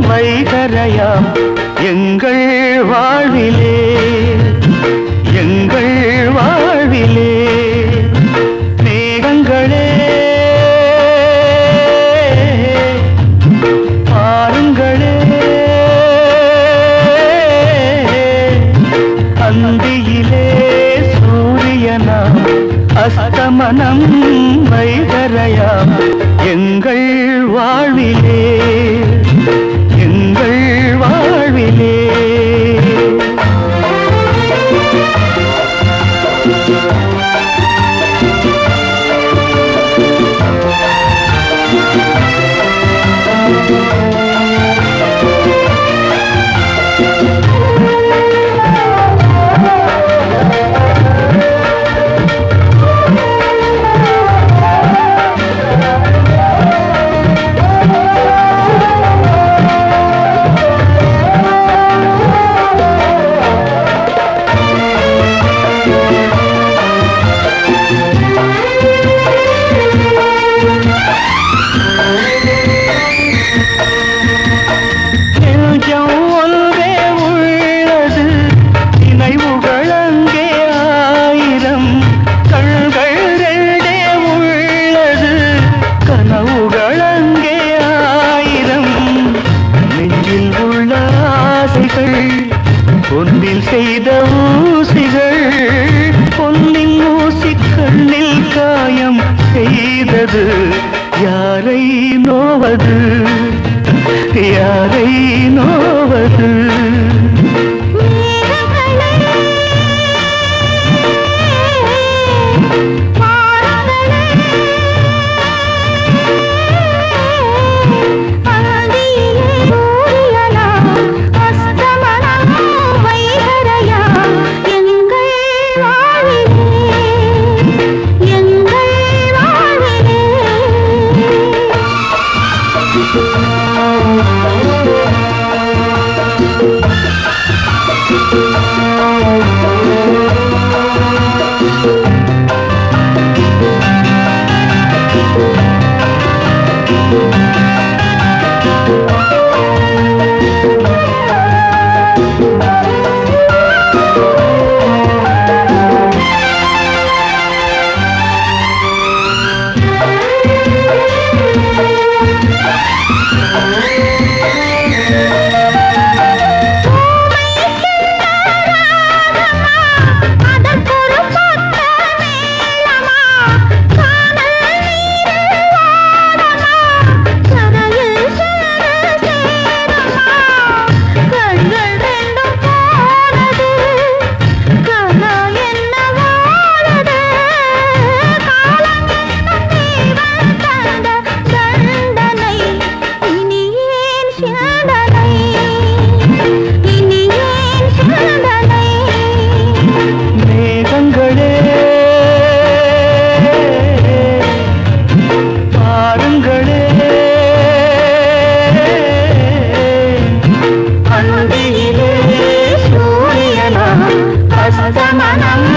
வைகரையாம் எங்கள் வாழ்விலே, எங்கள் வாழ்விலே. மேகங்களே பாருங்களே, அந்தியிலே சூரியனாம் அஸ்தமனம் வைகரையாம் எங்கள் வாழ்விலே, எங்கள் வாழ்விலே. பொன்னில் செய்த ஊசிகள், பொன்னின் ஊசி கண்ணில் காயம் செய்தது. யாரை நோவது, யாரை நோவது? எங்கள் மனம்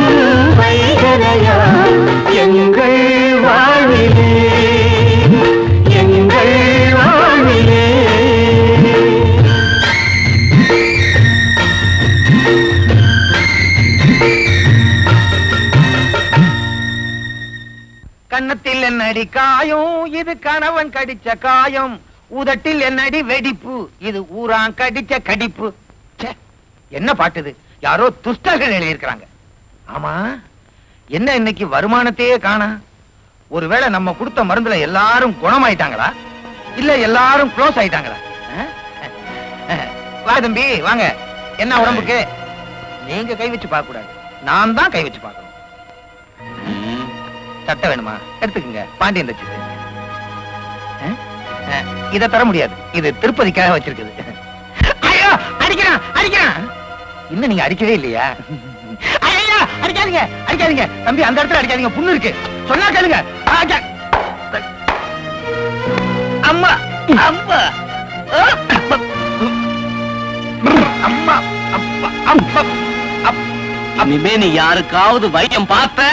வைகரையா எங்கள் வாழ்விலே எங்கள் வாழ்விலே கன்னத்தில் என்னடி காயம் இது கணவன் கடிச்ச காயம் உதட்டில் என்னடி வெடிப்பு இது ஊரான் கடிச்ச கடிப்பு ச்சே, என்ன பாட்டுது யாரோ துஷ்டர்கள் எழுதியிருக்கிறாங்க. ஆமா என்ன இன்னைக்கு வருமானத்தையே காணா? ஒருவேளை நம்ம கொடுத்த மருந்துல எல்லாரும் குணமாயிட்டாங்களா இல்ல எல்லாரும் க்ளோஸ் ஆயிட்டாங்களா? வா தம்பி வாங்க. என்ன உடம்புக்கு? நீங்க கை வச்சு பார்க்க கூடாது, நான் தான் கை வச்சு பார்க்கணும். சட்டை வேணுமா? எடுத்துக்கங்க, பாண்டியன் தச்சு. இத தர முடியாது, இது திருப்பதிக்காக வச்சிருக்குது. ஐயோ அடிக்கிறான் அடிக்கிறான். இன்னும் நீங்க அடிக்கவே இல்லையா? ஐயா அடிக்காதீங்க அடிக்காதீங்க தம்பி, அந்த இடத்துல அடிக்காதீங்க, புண்ணு இருக்கு. சொன்னா கேளுங்க. அம்மா அம்மா அம்மா அப்பா அப்பா. இனிமே நீ யாருக்காவது வைத்தியம் பார்த்த?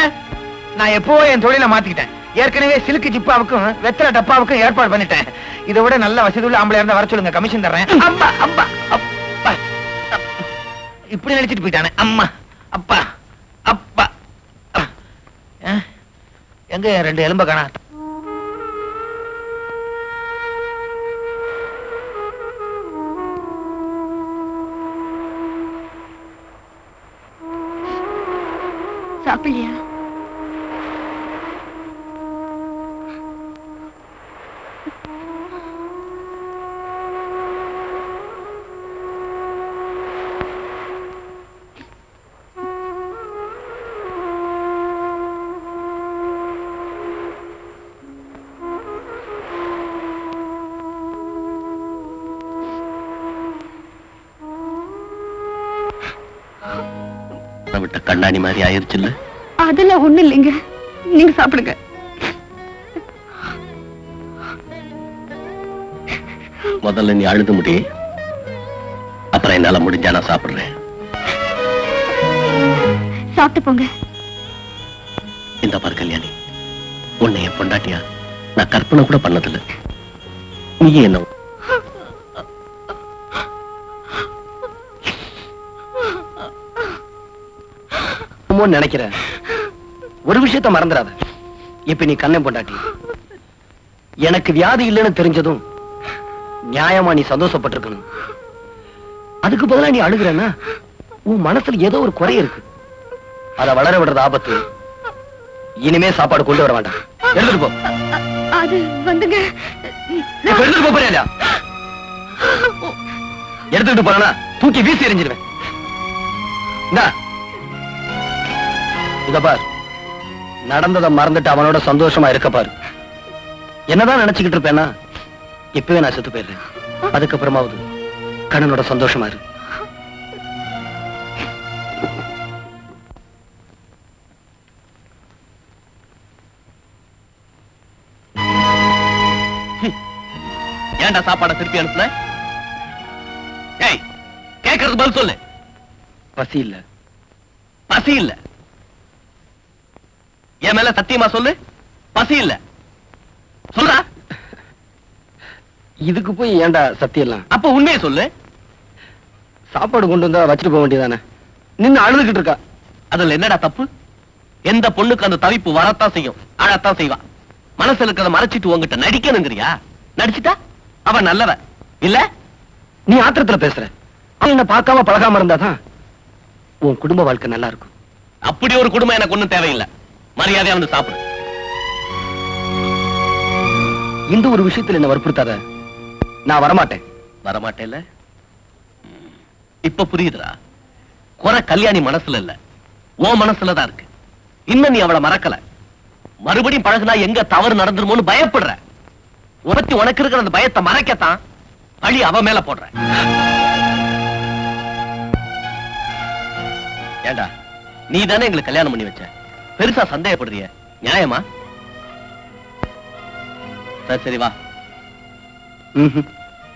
நான் எப்போ என் தொழிலை மாத்திக்கிட்டேன். ஏற்கனவே சிலுக்கு ஜிப்பாவுக்கும் வெத்தலை டப்பாவுக்கும் ஏற்பாடு பண்ணிட்டேன். இதை விட நல்ல வசதி உள்ள ஆம்பளை இருந்தா வர சொல்லுங்க, கமிஷன் தர்றேன். அம்மா அம்மா அப்பா. இப்படி நினைச்சிட்டு போயிட்டானே. அம்மா அப்பா அப்பா. எங்க ரெண்டு எலும்ப காணா? சாப்பிடலையா? விட்ட கண்ணாடி மாதிரி ஆயிருச்சு இல்ல? அதெல்லாம் ஒண்ணு இல்லைங்க, நீங்க சாப்பிடுங்க. முதல்ல நீ அழுது முடி, அப்புறம் என்னால முடிஞ்சா நான் சாப்பிடுறேன். சாப்பிட்டு போங்க. இந்த பாரு கல்யாணி, உன்னை என் பொண்டாட்டியா நான் கற்பனை கூட பண்ணதில்லை. நீ என்ன நினைக்கிறேன். ஒரு விஷயத்த மறந்துடாத. இப்ப நீ கண்ணன் பொண்டாட்டி. எனக்கு வியாதி இல்லைன்னு தெரிஞ்சதும் நியாயமா நீ சந்தோஷப்பட்டிருக்கணும். அதுக்கு பதிலா நீ அழுகிறன்னா உன் மனசுல ஏதோ ஒரு குறை இருக்கு. அத வளர விடுறது ஆபத்து. இனிமே சாப்பாடு கொண்டு வர வேண்டாம், எடுத்துட்டு போ. அது வந்துங்க, எடுத்துட்டு போறியா இல்லையா? எடுத்துட்டு போறா தூக்கி வீசி எறிஞ்சிருவேன். இத பார், நடந்ததை மறந்துட்டு அவனோட சந்தோஷமா இருக்க பாரு. என்னதான் நினைச்சுக்கிட்டு இருப்பேன்னா இப்பவே நான் செத்து போயிடுறேன். அதுக்கப்புறமாவது கண்ணனோட சந்தோஷமா இரு. ஏன்டா சாப்பாடை திருப்பி அனுப்புன? ஏய், கேட்கறது பதில் சொல்லு. பசி இல்ல. பசி இல்ல? என் மேல சத்தியமா சொல்லு, பசி இல்ல. சொல்றா. இதுக்கு போய் ஏன்டா சத்தியெல்லாம்? அப்ப உண்மையை சொல்லு. சாப்பாடு கொண்டு வந்தா வச்சுட்டு போக வேண்டியதானே? நின்னு அழுதுகிட்டு இருக்கா. அதுல என்னடா தப்பு? எந்த பொண்ணுக்கு அந்த தவிப்பு வரத்தான் செய்யும், அழத்தான் செய்வா. மனசுல இருக்கிறத மறைச்சிட்டு உங்ககிட்ட நடிக்கணுங்கிறியா? நடிச்சுட்டா அவன் நல்லவ இல்ல? நீ ஆத்திரத்துல பேசுற. அவன் என்ன பார்க்காம பழகாம இருந்தாதான் உன் குடும்ப வாழ்க்கை நல்லா இருக்கும். அப்படி ஒரு குடும்பம் எனக்கு ஒண்ணும் தேவையில்லை. மரியாதையா வந்து சாப்பிடு. இந்த ஒரு விஷயத்துல என்ன வற்புறுத்தாத. நான் வரமாட்டேன். வரமாட்டேல்ல? இப்ப புரியுதுடா. குறை கல்யாணி மனசுல இல்ல, உன் மனசுலதான் இருக்கு. இன்னும் நீ அவளை மறக்கல. மறுபடியும் பழகுனா எங்க தவறு நடந்துருமோன்னு பயப்படுற. உனக்கு உனக்கு இருக்கிற அந்த பயத்தை மறைக்கத்தான் பழி அவ மேல போடுற. ஏண்டா, நீ தானே எங்களுக்கு கல்யாணம் பண்ணி வச்ச. பெருசா சந்தேகப்படுறிய, நியாயமா? சரி சரி வா.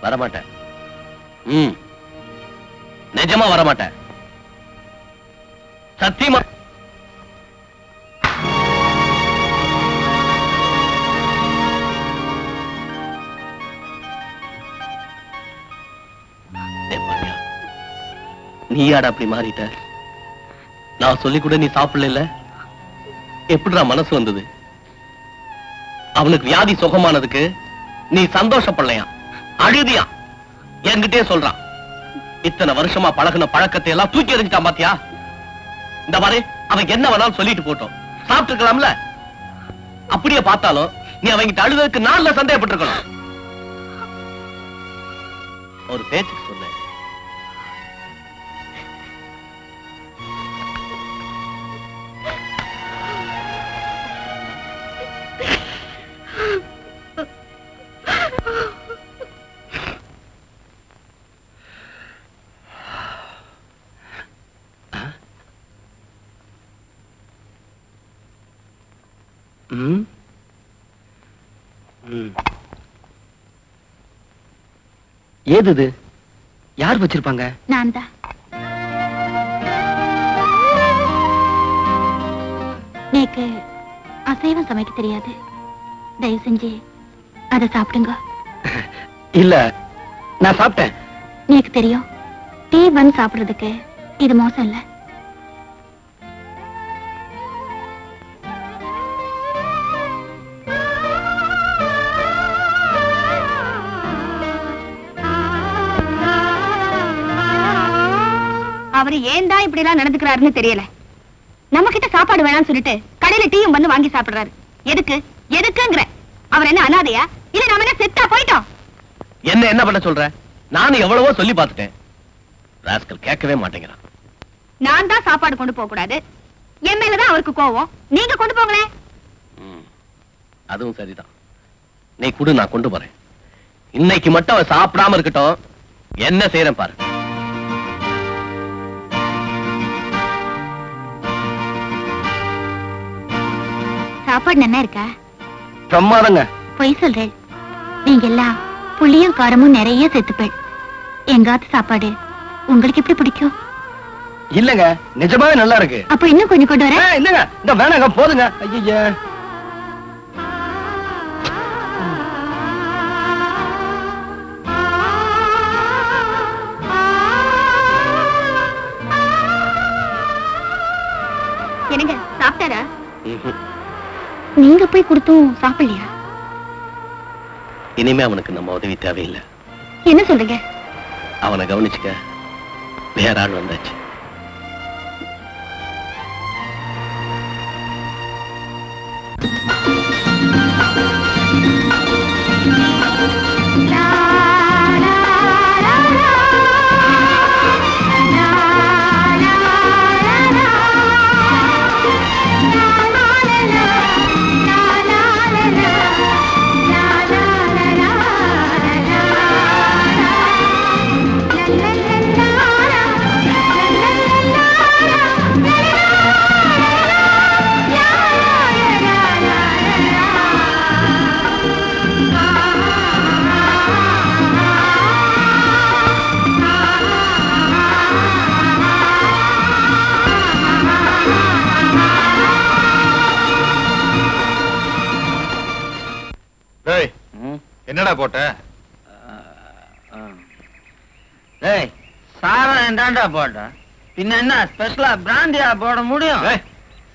வரமாட்டேன். நிஜமா வரமாட்டேன். சத்தியமா நீயாடா அப்படி மாறிட்ட? நான் சொல்லி கூட நீ சாப்பிடல. எப்படிடா மனசு வந்தது? அவனுக்கு வியாதி சுகமானதுக்கு நீ சந்தோஷப்படலையா, அழுதியா? என்கிட்டே சொல்றான். இத்தனை வருஷமா பழகுன பழக்கத்தை எல்லாம் தூக்கி எறிஞ்சிட்டான் பாத்தியா? இந்த மாதிரி அவன் என்ன வேணாலும் சொல்லிட்டு போட்டோம், சாப்பிட்டுக்கலாம்ல. அப்படியே பார்த்தாலும் நீ அவங்கிட்ட அழுததுக்கு நான்ல சந்தேகப்பட்டிருக்கணும். ஒரு பேச்சுக்கு சொன்னேன். ஏது இது? யார் வச்சிருப்பாங்க? நான் தான். நேக்கு அசைவம் சமைக்க தெரியாது, தயவு செஞ்சு அதை சாப்பிடுங்க. இல்ல, நான் சாப்பிட்டேன். நேக்கு தெரியும், டீ பன் சாப்பிடுறதுக்கு இது மோசம் இல்ல. அவரு ஏன் தான் இப்படி எல்லாம் நடந்துக்கிறாருன்னு தெரியல. நம்ம கிட்ட சாப்பாடு வேணாம்னு சொல்லிட்டு கடையில டீயும் வந்து வாங்கி சாப்பிடுறாரு. எதுக்கு எதுக்குங்கிற? அவர் என்ன அனாதையா? இல்ல நாம என்ன செத்தா போயிட்டோம்? என்ன பண்ண சொல்ற? நானும் எவ்வளவோ சொல்லி பார்த்துட்டேன். ராஸ்கல் கேட்கவே மாட்டேங்கிறான். நான் தான் சாப்பாடு கொண்டு போக கூடாது, என் மேலதான் அவருக்கு கோவம். நீங்க கொண்டு போங்களேன். அதுவும் சரிதான். நீ குடு, நான் கொண்டு போறேன். இன்னைக்கு மட்டும் அவன் சாப்பிடாம இருக்கட்டும். என்ன செய்யறேன் பாரு. சாப்பாடு நல்லா இருக்கா? பிரமாதங்க. பொய் சொல்றேன். நீங்க எல்லாம் புளியும் காரமும் நிறைய சேர்த்துப்பேன். எங்காத்து சாப்பாடு உங்களுக்கு எப்படி பிடிக்கும்? இல்லங்க, நிஜமாவே நல்லா இருக்கு. அப்ப இன்னும் கொஞ்சம் கொண்டு வரேன். இல்லங்க, இந்த வேணாங்க, போதுங்க. ஐயா, என்னங்க சாப்பிட்டாரா? நீங்க போய் கொடுத்தும் சாப்பிடலையா? இனிமே அவனுக்கு நம்ம உதவி தேவையில்லை. என்ன சொல்றீங்க? அவனை கவனிச்சுக்க வேற ஆள் வந்தாச்சு. என்னடா போட்ட? சாரம் தாண்டா போட்ட. பின்ன என்ன ஸ்பெஷலா பிராண்டியா போட முடியும்?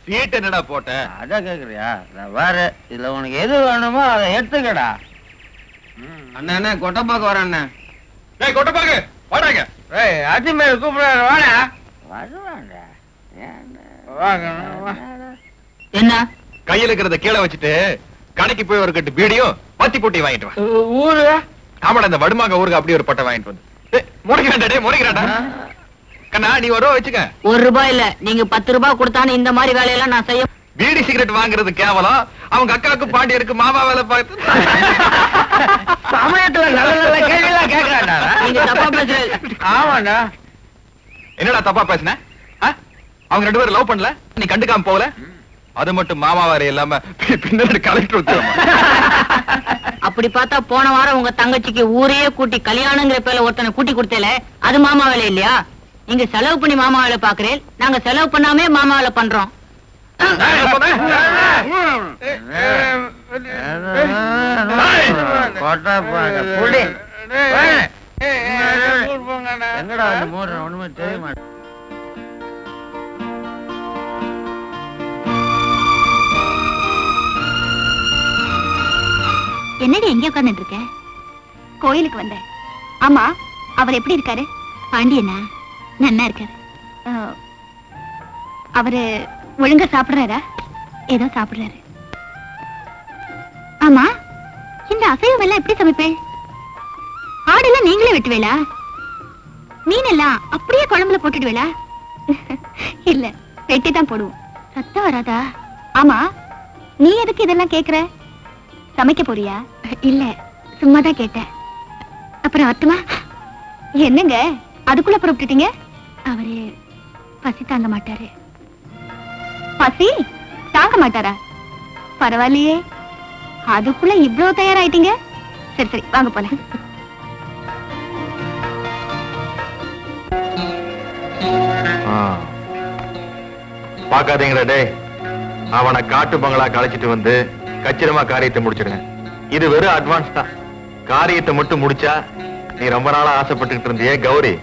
சீட் என்னடா போட்ட? அத கேக்குறியா? வேற இதுல உனக்கு எது வேணுமோ அதை எடுத்துக்கடா. அண்ணா கொட்டை பார்க்க வரேன். கொட்டை பாக்கு வாடாங்க. அஜிமேல் கூப்பிடுறாரு, வாடா. என்ன கையில இருக்கிறத கீழே வச்சுட்டு கடைக்கு போய் ஒரு கட்டு பீடியும் பத்தி போட்டி வாங்கிட்டு வா. ஊரு ஆமாடா, இந்த வடுமாங்க ஊருக்கு அப்படியே ஒரு பட்டை வாங்கிட்டு வந்து முறைக்கிறான்டா. கண்ணா, நீ ஒரு ரூபா வச்சுக்க. ₹1 இல்ல, நீங்க 10 ரூபாய் கொடுத்தானு இந்த மாதிரி வேலையெல்லாம் நான் செய்ய. பீடி சிகரெட் வாங்குறது கேவலம். அவங்க அக்காவுக்கு பாண்டியருக்கு மாமா வேலை பார்த்து சமயத்துல நல்ல நல்ல கேள்வியெல்லாம் கேட்கறாண்டா. நீங்க தப்பா பேசுறீங்க. ஆமாண்டா. என்னடா தப்பா பேசுன? அவங்க 2 பேரும் லவ் பண்ணல, நீ கண்டுக்காம போகல. அது மட்டும் மாமா வேற இல்லாம பின்னாடி கலெக்டர். அப்படி பார்த்தா போன வாரம் உங்க தங்கச்சிக்கு ஊரையே கூட்டி கல்யாணங்கிற பேர்ல ஒருத்தனை கூட்டி கொடுத்தேல, அது மாமா வேலை இல்லையா? நீங்க செலவு பண்ணி மாமா வேலை பாக்குறேன், நாங்க செலவு பண்ணாமே மாமா வேலை பண்றோம். எங்கடா ஒண்ணுமே தெரிய மாட்டேன். என்னடி எங்க உட்கார்ந்துட்டு இருக்க? கோயிலுக்கு வந்தேன். ஆமா, அவர் எப்படி இருக்காரு? பாண்டியனா? நன்னா இருக்காரு. அவரு ஒழுங்கா சாப்பிடுறாரா? ஏதோ சாப்பிடுறாரு. ஆமா, இந்த அசைவம் எல்லாம் எப்படி சமைப்பேன்? ஆடெல்லாம் நீங்களே வெட்டுவேளா? மீனெல்லாம் அப்படியே குழம்புல போட்டுடுவேளா? இல்ல, வெட்டி தான் போடுவோம். சத்தம் வராதா? ஆமா, நீ எதுக்கு இதெல்லாம் கேக்குற? சமைக்க போறியா? இல்ல, சும்மாதான் கேட்டேன். அப்புறம் அத்துமா என்னங்க அதுக்குள்ள புறப்பட்டுட்டீங்க? அவரு பசி தாங்க மாட்டாரு. பசி தாங்க மாட்டாரா? பரவாயில்லையே, அதுக்குள்ள இவ்வளவு தயாராயிட்டீங்க. சரி சரி, வாங்க போலாம். பாக்காதீங்கடா டேய், அவனை காட்டு பங்களா கழிச்சிட்டு வந்து கச்சிதமா காரியத்தை முடிச்சிடுங்க. இது வெறும் அட்வான்ஸ் தான். காரியத்தை மட்டும் முடிச்சா நீ ரொம்ப நாளா ஆசைப்பட்டுக்கிட்டு இருந்தியே கௌரி,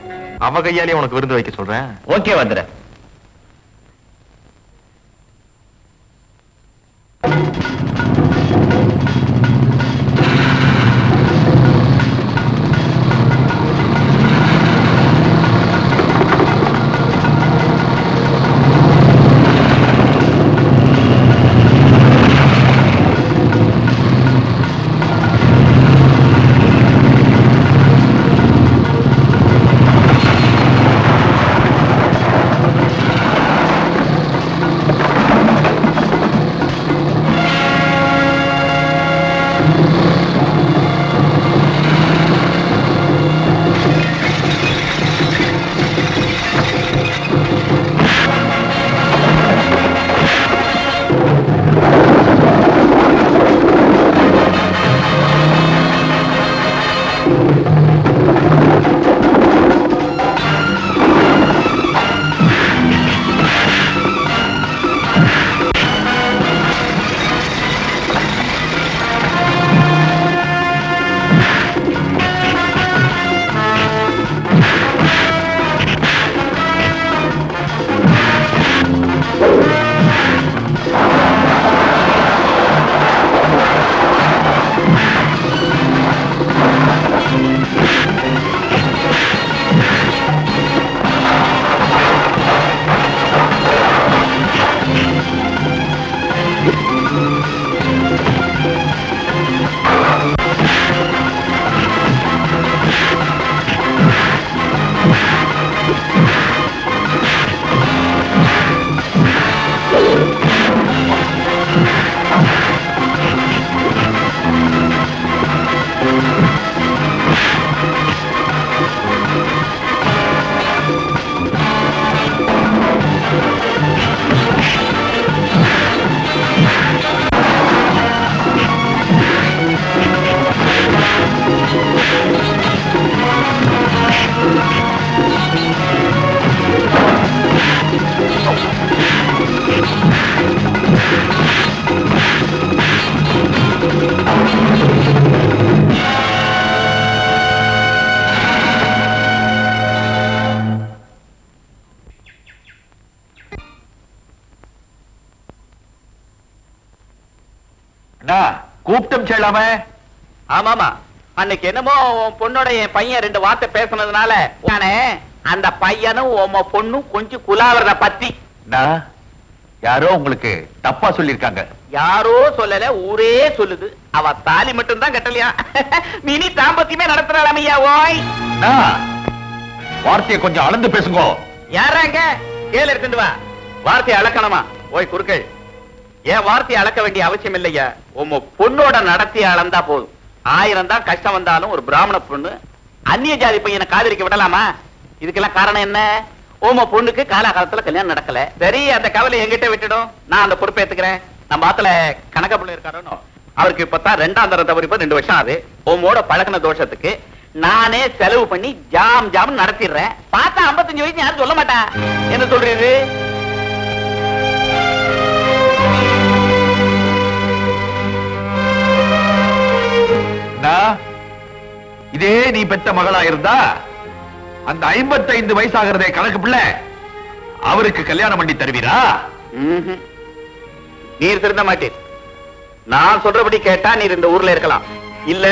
அவ கையாலே உனக்கு விருந்து வைக்க சொல்றேன். ஓகே வந்துடுற. கூப்பிட்டும் செல்லாம. ஆமாமா, அன்னைக்கு என்னமோ உன் பொண்ணோட என் பையன் 2 வார்த்தை பேசுனதுனால அந்த பையனும் உன் பொண்ணும் கொஞ்சம் குலாவறத பத்தி யாரோ உங்களுக்கு தப்பா சொல்லிருக்காங்க. யாரோ சொல்லல, ஊரே சொல்லுது. அவ தாலி மட்டும் தான் கட்டலையா, மினி தாம்பத்தியமே நடத்துறாளையா. ஓய், வார்த்தையை கொஞ்சம் அளந்து பேசுங்க. யாராங்க கேளு எடுத்துட்டு வா. வார்த்தையை அளக்கணுமா? ஓய் குறுக்கள், ஏன் வார்த்தையை அளக்க வேண்டிய அவசியம் இல்லையா. உங்க பொண்ணோட நடத்திய அளந்தா போதும். 1000 தான் கஷ்டம் வந்தாலும் ஒரு பிராமண பொண்ணு அந்நிய ஜாதி பையனை காதலிக்க விடலாமா? இதுக்கெல்லாம் காரணம் என்ன? உங்க பொண்ணுக்கு காலகாலத்துல கல்யாணம் நடக்கல. சரி, அந்த கவலை எங்கிட்ட விட்டுடும், நான் அந்த பொறுப்பை ஏத்துக்கிறேன். நம்ம ஆத்துல கணக்க பிள்ளை இருக்காரோ, அவருக்கு இப்பதான் 2ஆம் தரம் தவறி 2 வருஷம் ஆகுது. உமோட பழக்கின தோஷத்துக்கு நானே செலவு பண்ணி ஜாம் ஜாம் நடத்திடுறேன். பார்த்தா 55 வயசு யாரும் சொல்ல மாட்டா. என்ன சொல்றது? இதே நீ பெத்த மகளா இருந்தா அந்த 55 வயசாகிறதே கணக்கு பிள்ளை அவருக்கு கல்யாணம் பண்ணி தருவீரா? நீர் திருந்த மாட்டீர். நான் சொல்றபடி கேட்டா நீர் இந்த ஊர்ல இருக்கலாம். இல்ல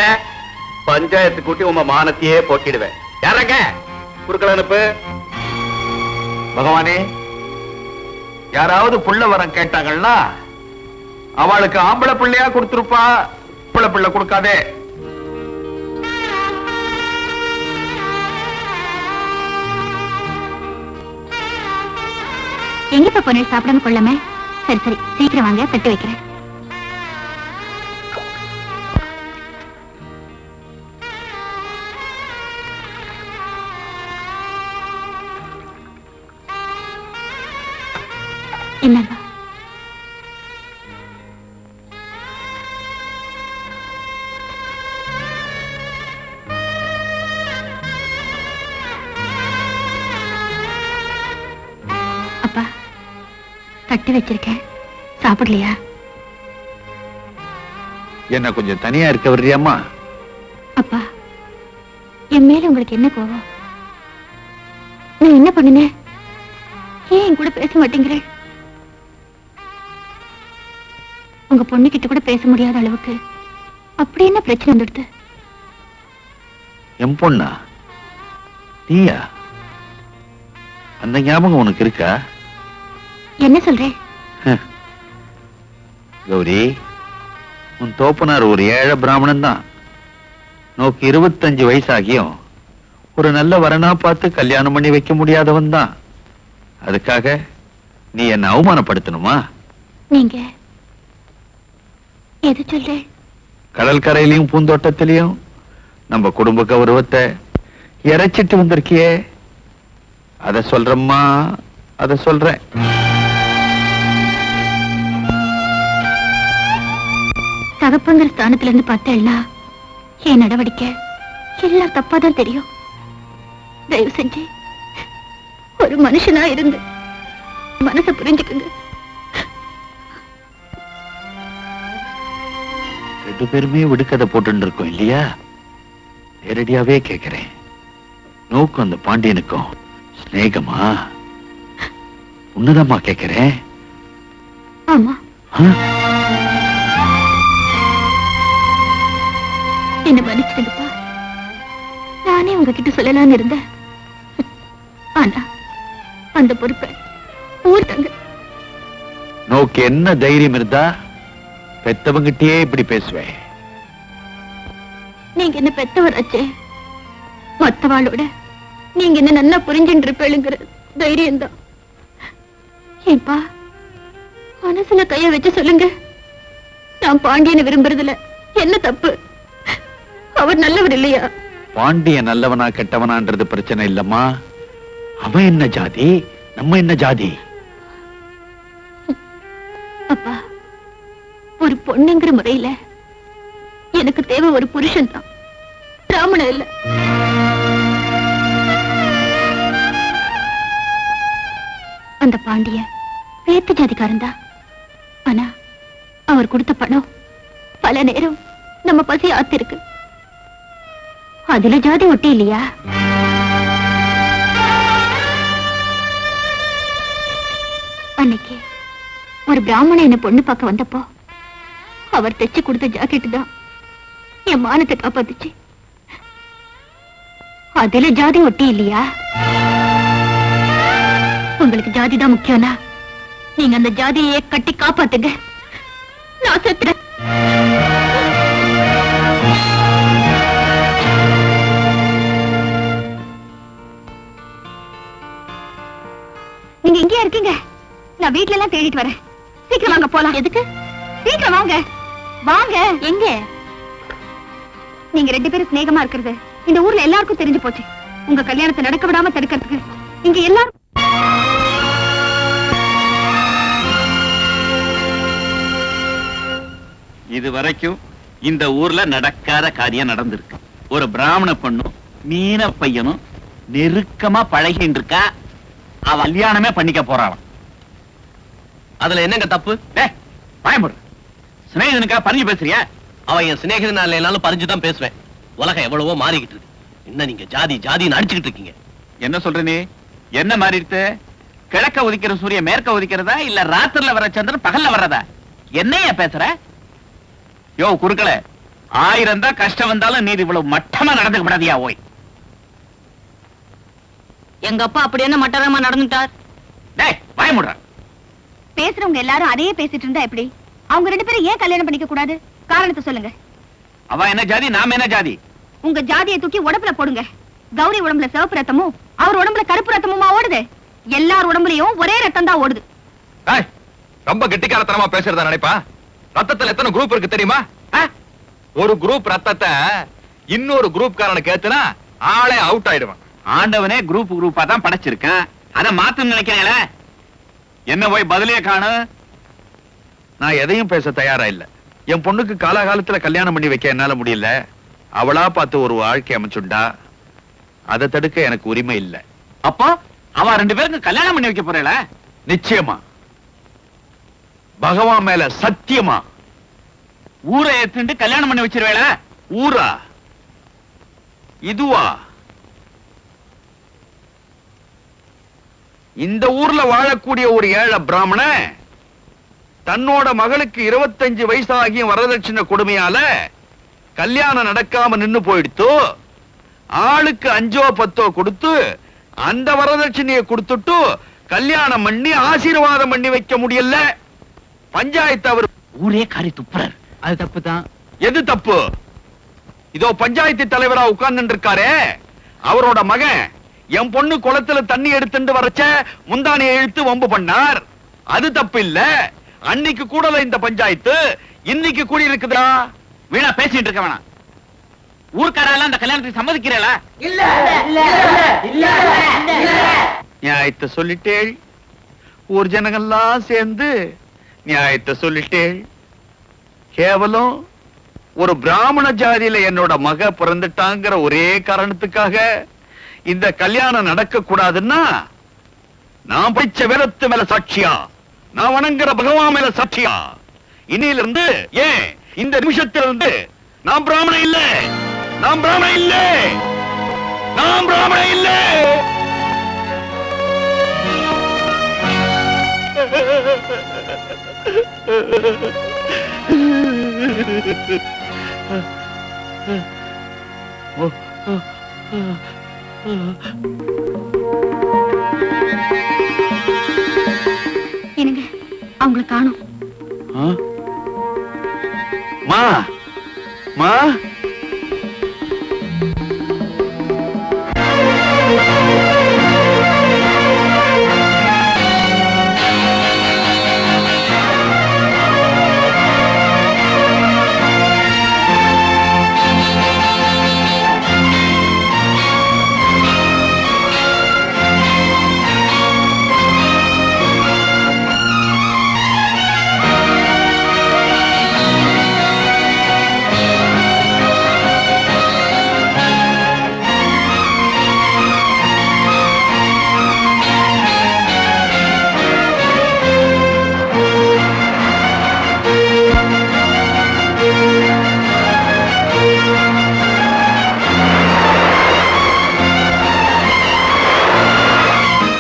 பஞ்சாயத்து கூட்டி உங்க மானத்தையே போக்கிடுவேன். யாரங்க குறுக்கள் அனுப்பு. பகவானே, யாராவது புள்ள வரம் கேட்டாங்கன்னா அவளுக்கு ஆம்பளை பிள்ளையா கொடுத்திருப்பா, பிள்ளை கொடுக்காதே. எங்கப்பா பொண்ணு சாப்பிடாம கொள்ளாம? சரி சரி, சீக்கிரம் வாங்க, தட்டு வைக்கிறேன். என்னங்க அப்பா, தட்டு வச்சிருக்கேன், சாப்பிடலையா? என்ன கொஞ்சம் தனியா இருக்க வர்றியாம்மா? அப்பா, என் மேல உங்களுக்கு என்ன கோவம்? நான் என்ன பண்ணுனேன்? ஏன் என் கூட பேச மாட்டேங்கிறேன்? உங்க பொண்ணு கிட்ட கூட பேச முடியாத அளவுக்கு அப்படி என்ன பிரச்சனை வந்துடுது? என் பொண்ணா? நீயா? அந்த ஞாபகம் உனக்கு இருக்கா? என்ன சொல்றேன்? கௌரி, உன் தோப்பனார் ஒரு ஏழை பிராமணன் தான். நோக்கு 25 வயசாகியும் ஒரு நல்ல வரனா பார்த்து கல்யாணம் பண்ணி வைக்க முடியாதவன் தான். அதுக்காக நீ என்ன அவமானப்படுத்தணுமா? நீங்க எது சொல்றேன்? கடல் கரையிலையும் பூந்தோட்டத்திலையும் நம்ம குடும்ப கௌரவத்தை இறைச்சிட்டு வந்திருக்கியே, அத சொல்றம்மா, அத சொல்றேன். தகப்பங்கிற ஸ்தானத்துல இருந்து பார்த்தேன்னா என் நடவடிக்கை எல்லாம் தப்பாதான் தெரியும். தயவு செஞ்சு ஒரு மனுஷனா இருந்து மனசை புரிஞ்சுக்குங்க. 2 பேருமே விடுக்கதை போட்டு இருக்கோம் இல்லையா? நேரடியாவே கேக்குறேன், நோக்கு அந்த பாண்டியனுக்கும் ஸ்நேகமா? உன்னதமா கேக்குறேன். ஆமா, ஆ? என்ன மன்னிச்சிடுங்கப்பா. நானே உங்ககிட்ட சொல்லலாம்னு இருந்தேன். ஆனா அந்த பொறுப்பை ஊர் தங்க. நோக்கு என்ன தைரியம் இருந்தா பெத்தவங்கிட்டயே இப்படி பேசுவேன்? நீங்க என்ன பெத்தவராச்சே, மத்தவாளோட நீங்க என்ன நல்லா புரிஞ்சுட்டு இருப்பேளுங்கிற தைரியம் தான். ஏன்பா, மனசுல கைய வச்சு சொல்லுங்க, நான் பாண்டியனை விரும்புறதுல என்ன தப்பு? அவர் நல்லவர் இல்லையா? பாண்டிய நல்லவனா கெட்டவனான்றது பிரச்சனை இல்லம்மா. அவன் என்ன ஜாதி, நம்ம என்ன ஜாதி? அப்பா, ஒரு பொண்ணுங்கிற முறையில எனக்கு தேவை ஒரு புருஷன் தான், பிராமணன் இல்ல. அந்த பாண்டிய வேத்து ஜாதிக்காரன் தான். ஆனா அவர் கொடுத்த பணம் பல நேரம் நம்ம பசி ஆத்திருக்கு. அதுல ஜாதி ஒட்டி இல்லையா? அன்னைக்கு ஒரு பிராமணன் என்ன பொண்ணு பார்க்க வந்தப்போ அவர் தைச்சு கொடுத்த ஜாக்கெட் தான் என் மானத்தை காப்பாத்துச்சு. அதுல ஜாதி ஒட்டி இல்லையா? உங்களுக்கு ஜாதி தான் முக்கியம்னா நீங்க அந்த ஜாதியை கட்டி காப்பாத்துங்க. நான் செத்துறேன். நீங்க இங்கே இருக்கீங்க, நான் வீட்ல எல்லாம் தேடிட்டு வரேன். சீக்கிரம் வாங்க போலாம். எதுக்கு? சீக்கிரம் வாங்க. வாங்க. எங்க? நீங்க 2 பேரும் சிநேகமா இருக்கிறது இந்த ஊர்ல எல்லாருக்கும் தெரிஞ்சு போச்சு. உங்க கல்யாணத்தை நடக்க விடாம தடுக்கிறதுக்கு இங்க எல்லாரும் இது வரைக்கும் இந்த ஊர்ல நடக்காத காரியம் நடந்திருக்கு. ஒரு பிராமண பொண்ணும் மீன பையனும் நெருக்கமா பழகிட்டு இருக்கா. அவ கல்யாணமே பண்ணிக்க போறாளாம். அதுல என்னங்க தப்பு? பயமுடு சிநேகிதனுக்கா பறிஞ்சு பேசுறியா? அவன் என் சிநேகிதன் இல்லைனாலும் பறிஞ்சுதான் பேசுவேன். உலகம் எவ்வளவோ மாறிக்கிட்டு இருக்கு. என்ன நீங்க ஜாதி ஜாதின்னு அடிச்சுக்கிட்டு இருக்கீங்க? என்ன சொல்ற நீ? என்ன மாறி இருக்கு? கிழக்க உதிக்கிற சூரியன் மேற்க உதிக்கிறதா இல்ல ராத்திரில வர சந்திரன் பகல்ல வர்றதா? என்னையா பேசுற? யோ குறுக்கள, 1000 தான் கஷ்டம் வந்தாலும் நீ இவ்வளவு மட்டமா நடந்துக்க கூடாதியா ஓய். எங்க அப்பா அப்படி என்ன மட்டரமா நடந்துட்டார்? டேய் வாய மூடுற. பேசுறவங்க எல்லாரும் அதையே பேசிட்டு இருந்தா எப்படி? அவங்க 2 பேரும் ஏன் கல்யாணம் பண்ணிக்க கூடாது? காரணத்தை சொல்லுங்க. அவ என்ன ஜாதி, நாம என்ன ஜாதி? உங்க ஜாதியை தூக்கி உடம்புல போடுங்க. கௌரி உடம்புல சிவப்பு ரத்தமும் அவர் உடம்புல கருப்பு ரத்தமுமா ஓடுது? எல்லார் உடம்புலயும் ஒரே ரத்தம் தான் ஓடுது. ரொம்ப கெட்டிக்காரத்தனமா பேசுறதா நினைப்பா? ரத்தத்துல எத்தனை குரூப் இருக்கு தெரியுமா? ஒரு குரூப் ரத்தத்தை இன்னொரு குரூப் காரனுக்கு ஏத்துனா ஆளே அவுட் ஆயிடுவான். ஆண்டவனே குரூப்பா தான் படைச்சிருக்கேன். அத மாத்தணும்னு நினைக்கிறீங்களே, என்ன போய் பதிலே காணு. நான் எதையும் பேச தயாரா இல்ல. என் பொண்ணுக்கு காலாகாலத்துல கல்யாணம் பண்ணி வைக்க என்னால முடியல. அவளா பார்த்து ஒரு வாழ்க்கை அமைச்சுண்டா, அதை தடுக்க எனக்கு உரிமை இல்ல. அப்போ அவ 2 பேருக்கு கல்யாணம் பண்ணி வைக்க போறேல? நிச்சயமா, பகவான் மேல சத்தியமா. ஊரை ஏத்துண்டு கல்யாணம் பண்ணி வச்சிருவேல? ஊரா? இதுவா? இந்த ஊர்ல வாழக்கூடிய ஒரு ஏழை பிராமண தன்னோட மகளுக்கு 25 வயசாகியும் வரதட்சணை கொடுமையால கல்யாணம் நடக்காம நின்னு போயிடுத்து. ஆளுக்கு 5ஓ 10ஓ கொடுத்து அந்த வரதட்சணையை கொடுத்துட்டு கல்யாணம் பண்ணி ஆசீர்வாதம் பண்ணி வைக்க முடியல. பஞ்சாயத்து அவர் ஊரே காரி துப்புறார். அது தப்பு தான். எது தப்பு? இதோ பஞ்சாயத்து தலைவரா உட்கார்ந்து இருக்காரே, அவரோட மகன் என் பொண்ணு குளத்துல தண்ணி எடுத்துட்டு வரச்ச முந்தானியை இழுத்து வம்பு பண்ணார். அது தப்பு இல்ல. அன்னைக்கு கூடல இந்த பஞ்சாயத்து, இன்னைக்கு கூடி இருக்குதா? வீணா பேசிட்டு இருக்க வேணாம். ஊர்க்காரெல்லாம் அந்த கல்யாணத்துக்கு சம்மதிக்கிறேல? நியாயத்தை சொல்லிட்டேள். ஊர் ஜனங்கள்லாம் சேர்ந்து நியாயத்தை சொல்லிட்டேள். கேவலம் ஒரு பிராமண ஜாதியில என்னோட மக பிறந்துட்டாங்கிற ஒரே காரணத்துக்காக இந்த கல்யாணம் நடக்க கூடாதுன்னா, நான் படிச்ச வேதத்து மேல சாட்சியா, நான் வணங்குற பகவான் மேல சாட்சியா, இன்னையில இருந்து ஏன் இந்த நிமிஷத்திலிருந்து நான் பிராமணன் இல்ல, நான் பிராமணன் இல்ல, நான் பிராமணன் இல்ல. என்னங்க, அவங்களை காணோம். மா மா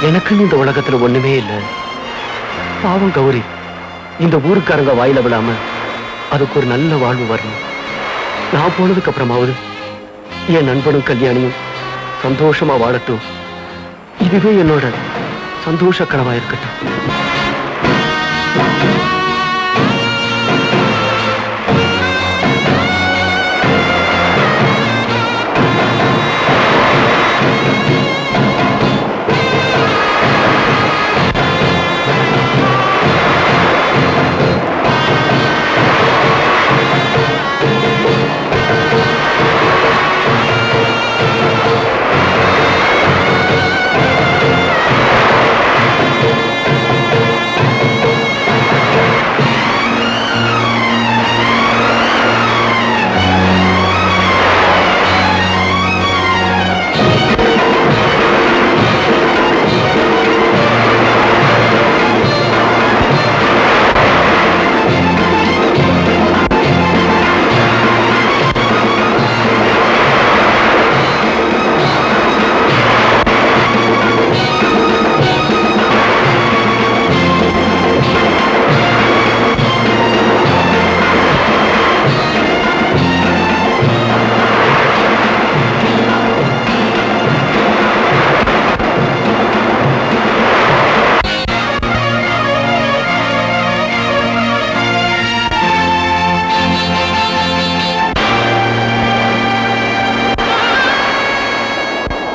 எனக்குன்னு இந்த உலகத்துல ஒண்ணுமே இல்ல. பாவம் கௌரி இந்த ஊருக்காரங்க வாயில விடாம அதுக்கு ஒரு நல்ல வாழ்வு வரணும். நான் போனதுக்கு அப்புறமாவது என் நண்பனும் கல்யாணியும் சந்தோஷமா வாழட்டும். இதுவே என்னோட சந்தோஷ கனவா இருக்கட்டும்.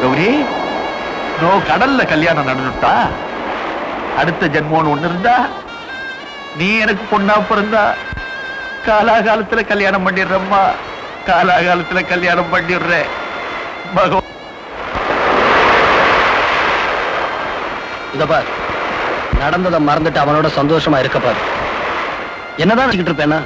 கௌரி நோ கடல்ல கல்யாணம் நடந்துட்டா அடுத்த ஜென்மோன்னு ஒண்ணு இருந்தா நீ எனக்கு பொண்ணா பிறந்தா காலாகாலத்துல கல்யாணம் பண்ணிடுறம்மா, காலாகாலத்துல கல்யாணம் பண்ணிடுறேன். பகவான் இத பார், நடந்ததை மறந்துட்டு அவனோட சந்தோஷமா இருக்க பாரு. என்னதான் நினைச்சிட்டு இருப்பேன்னா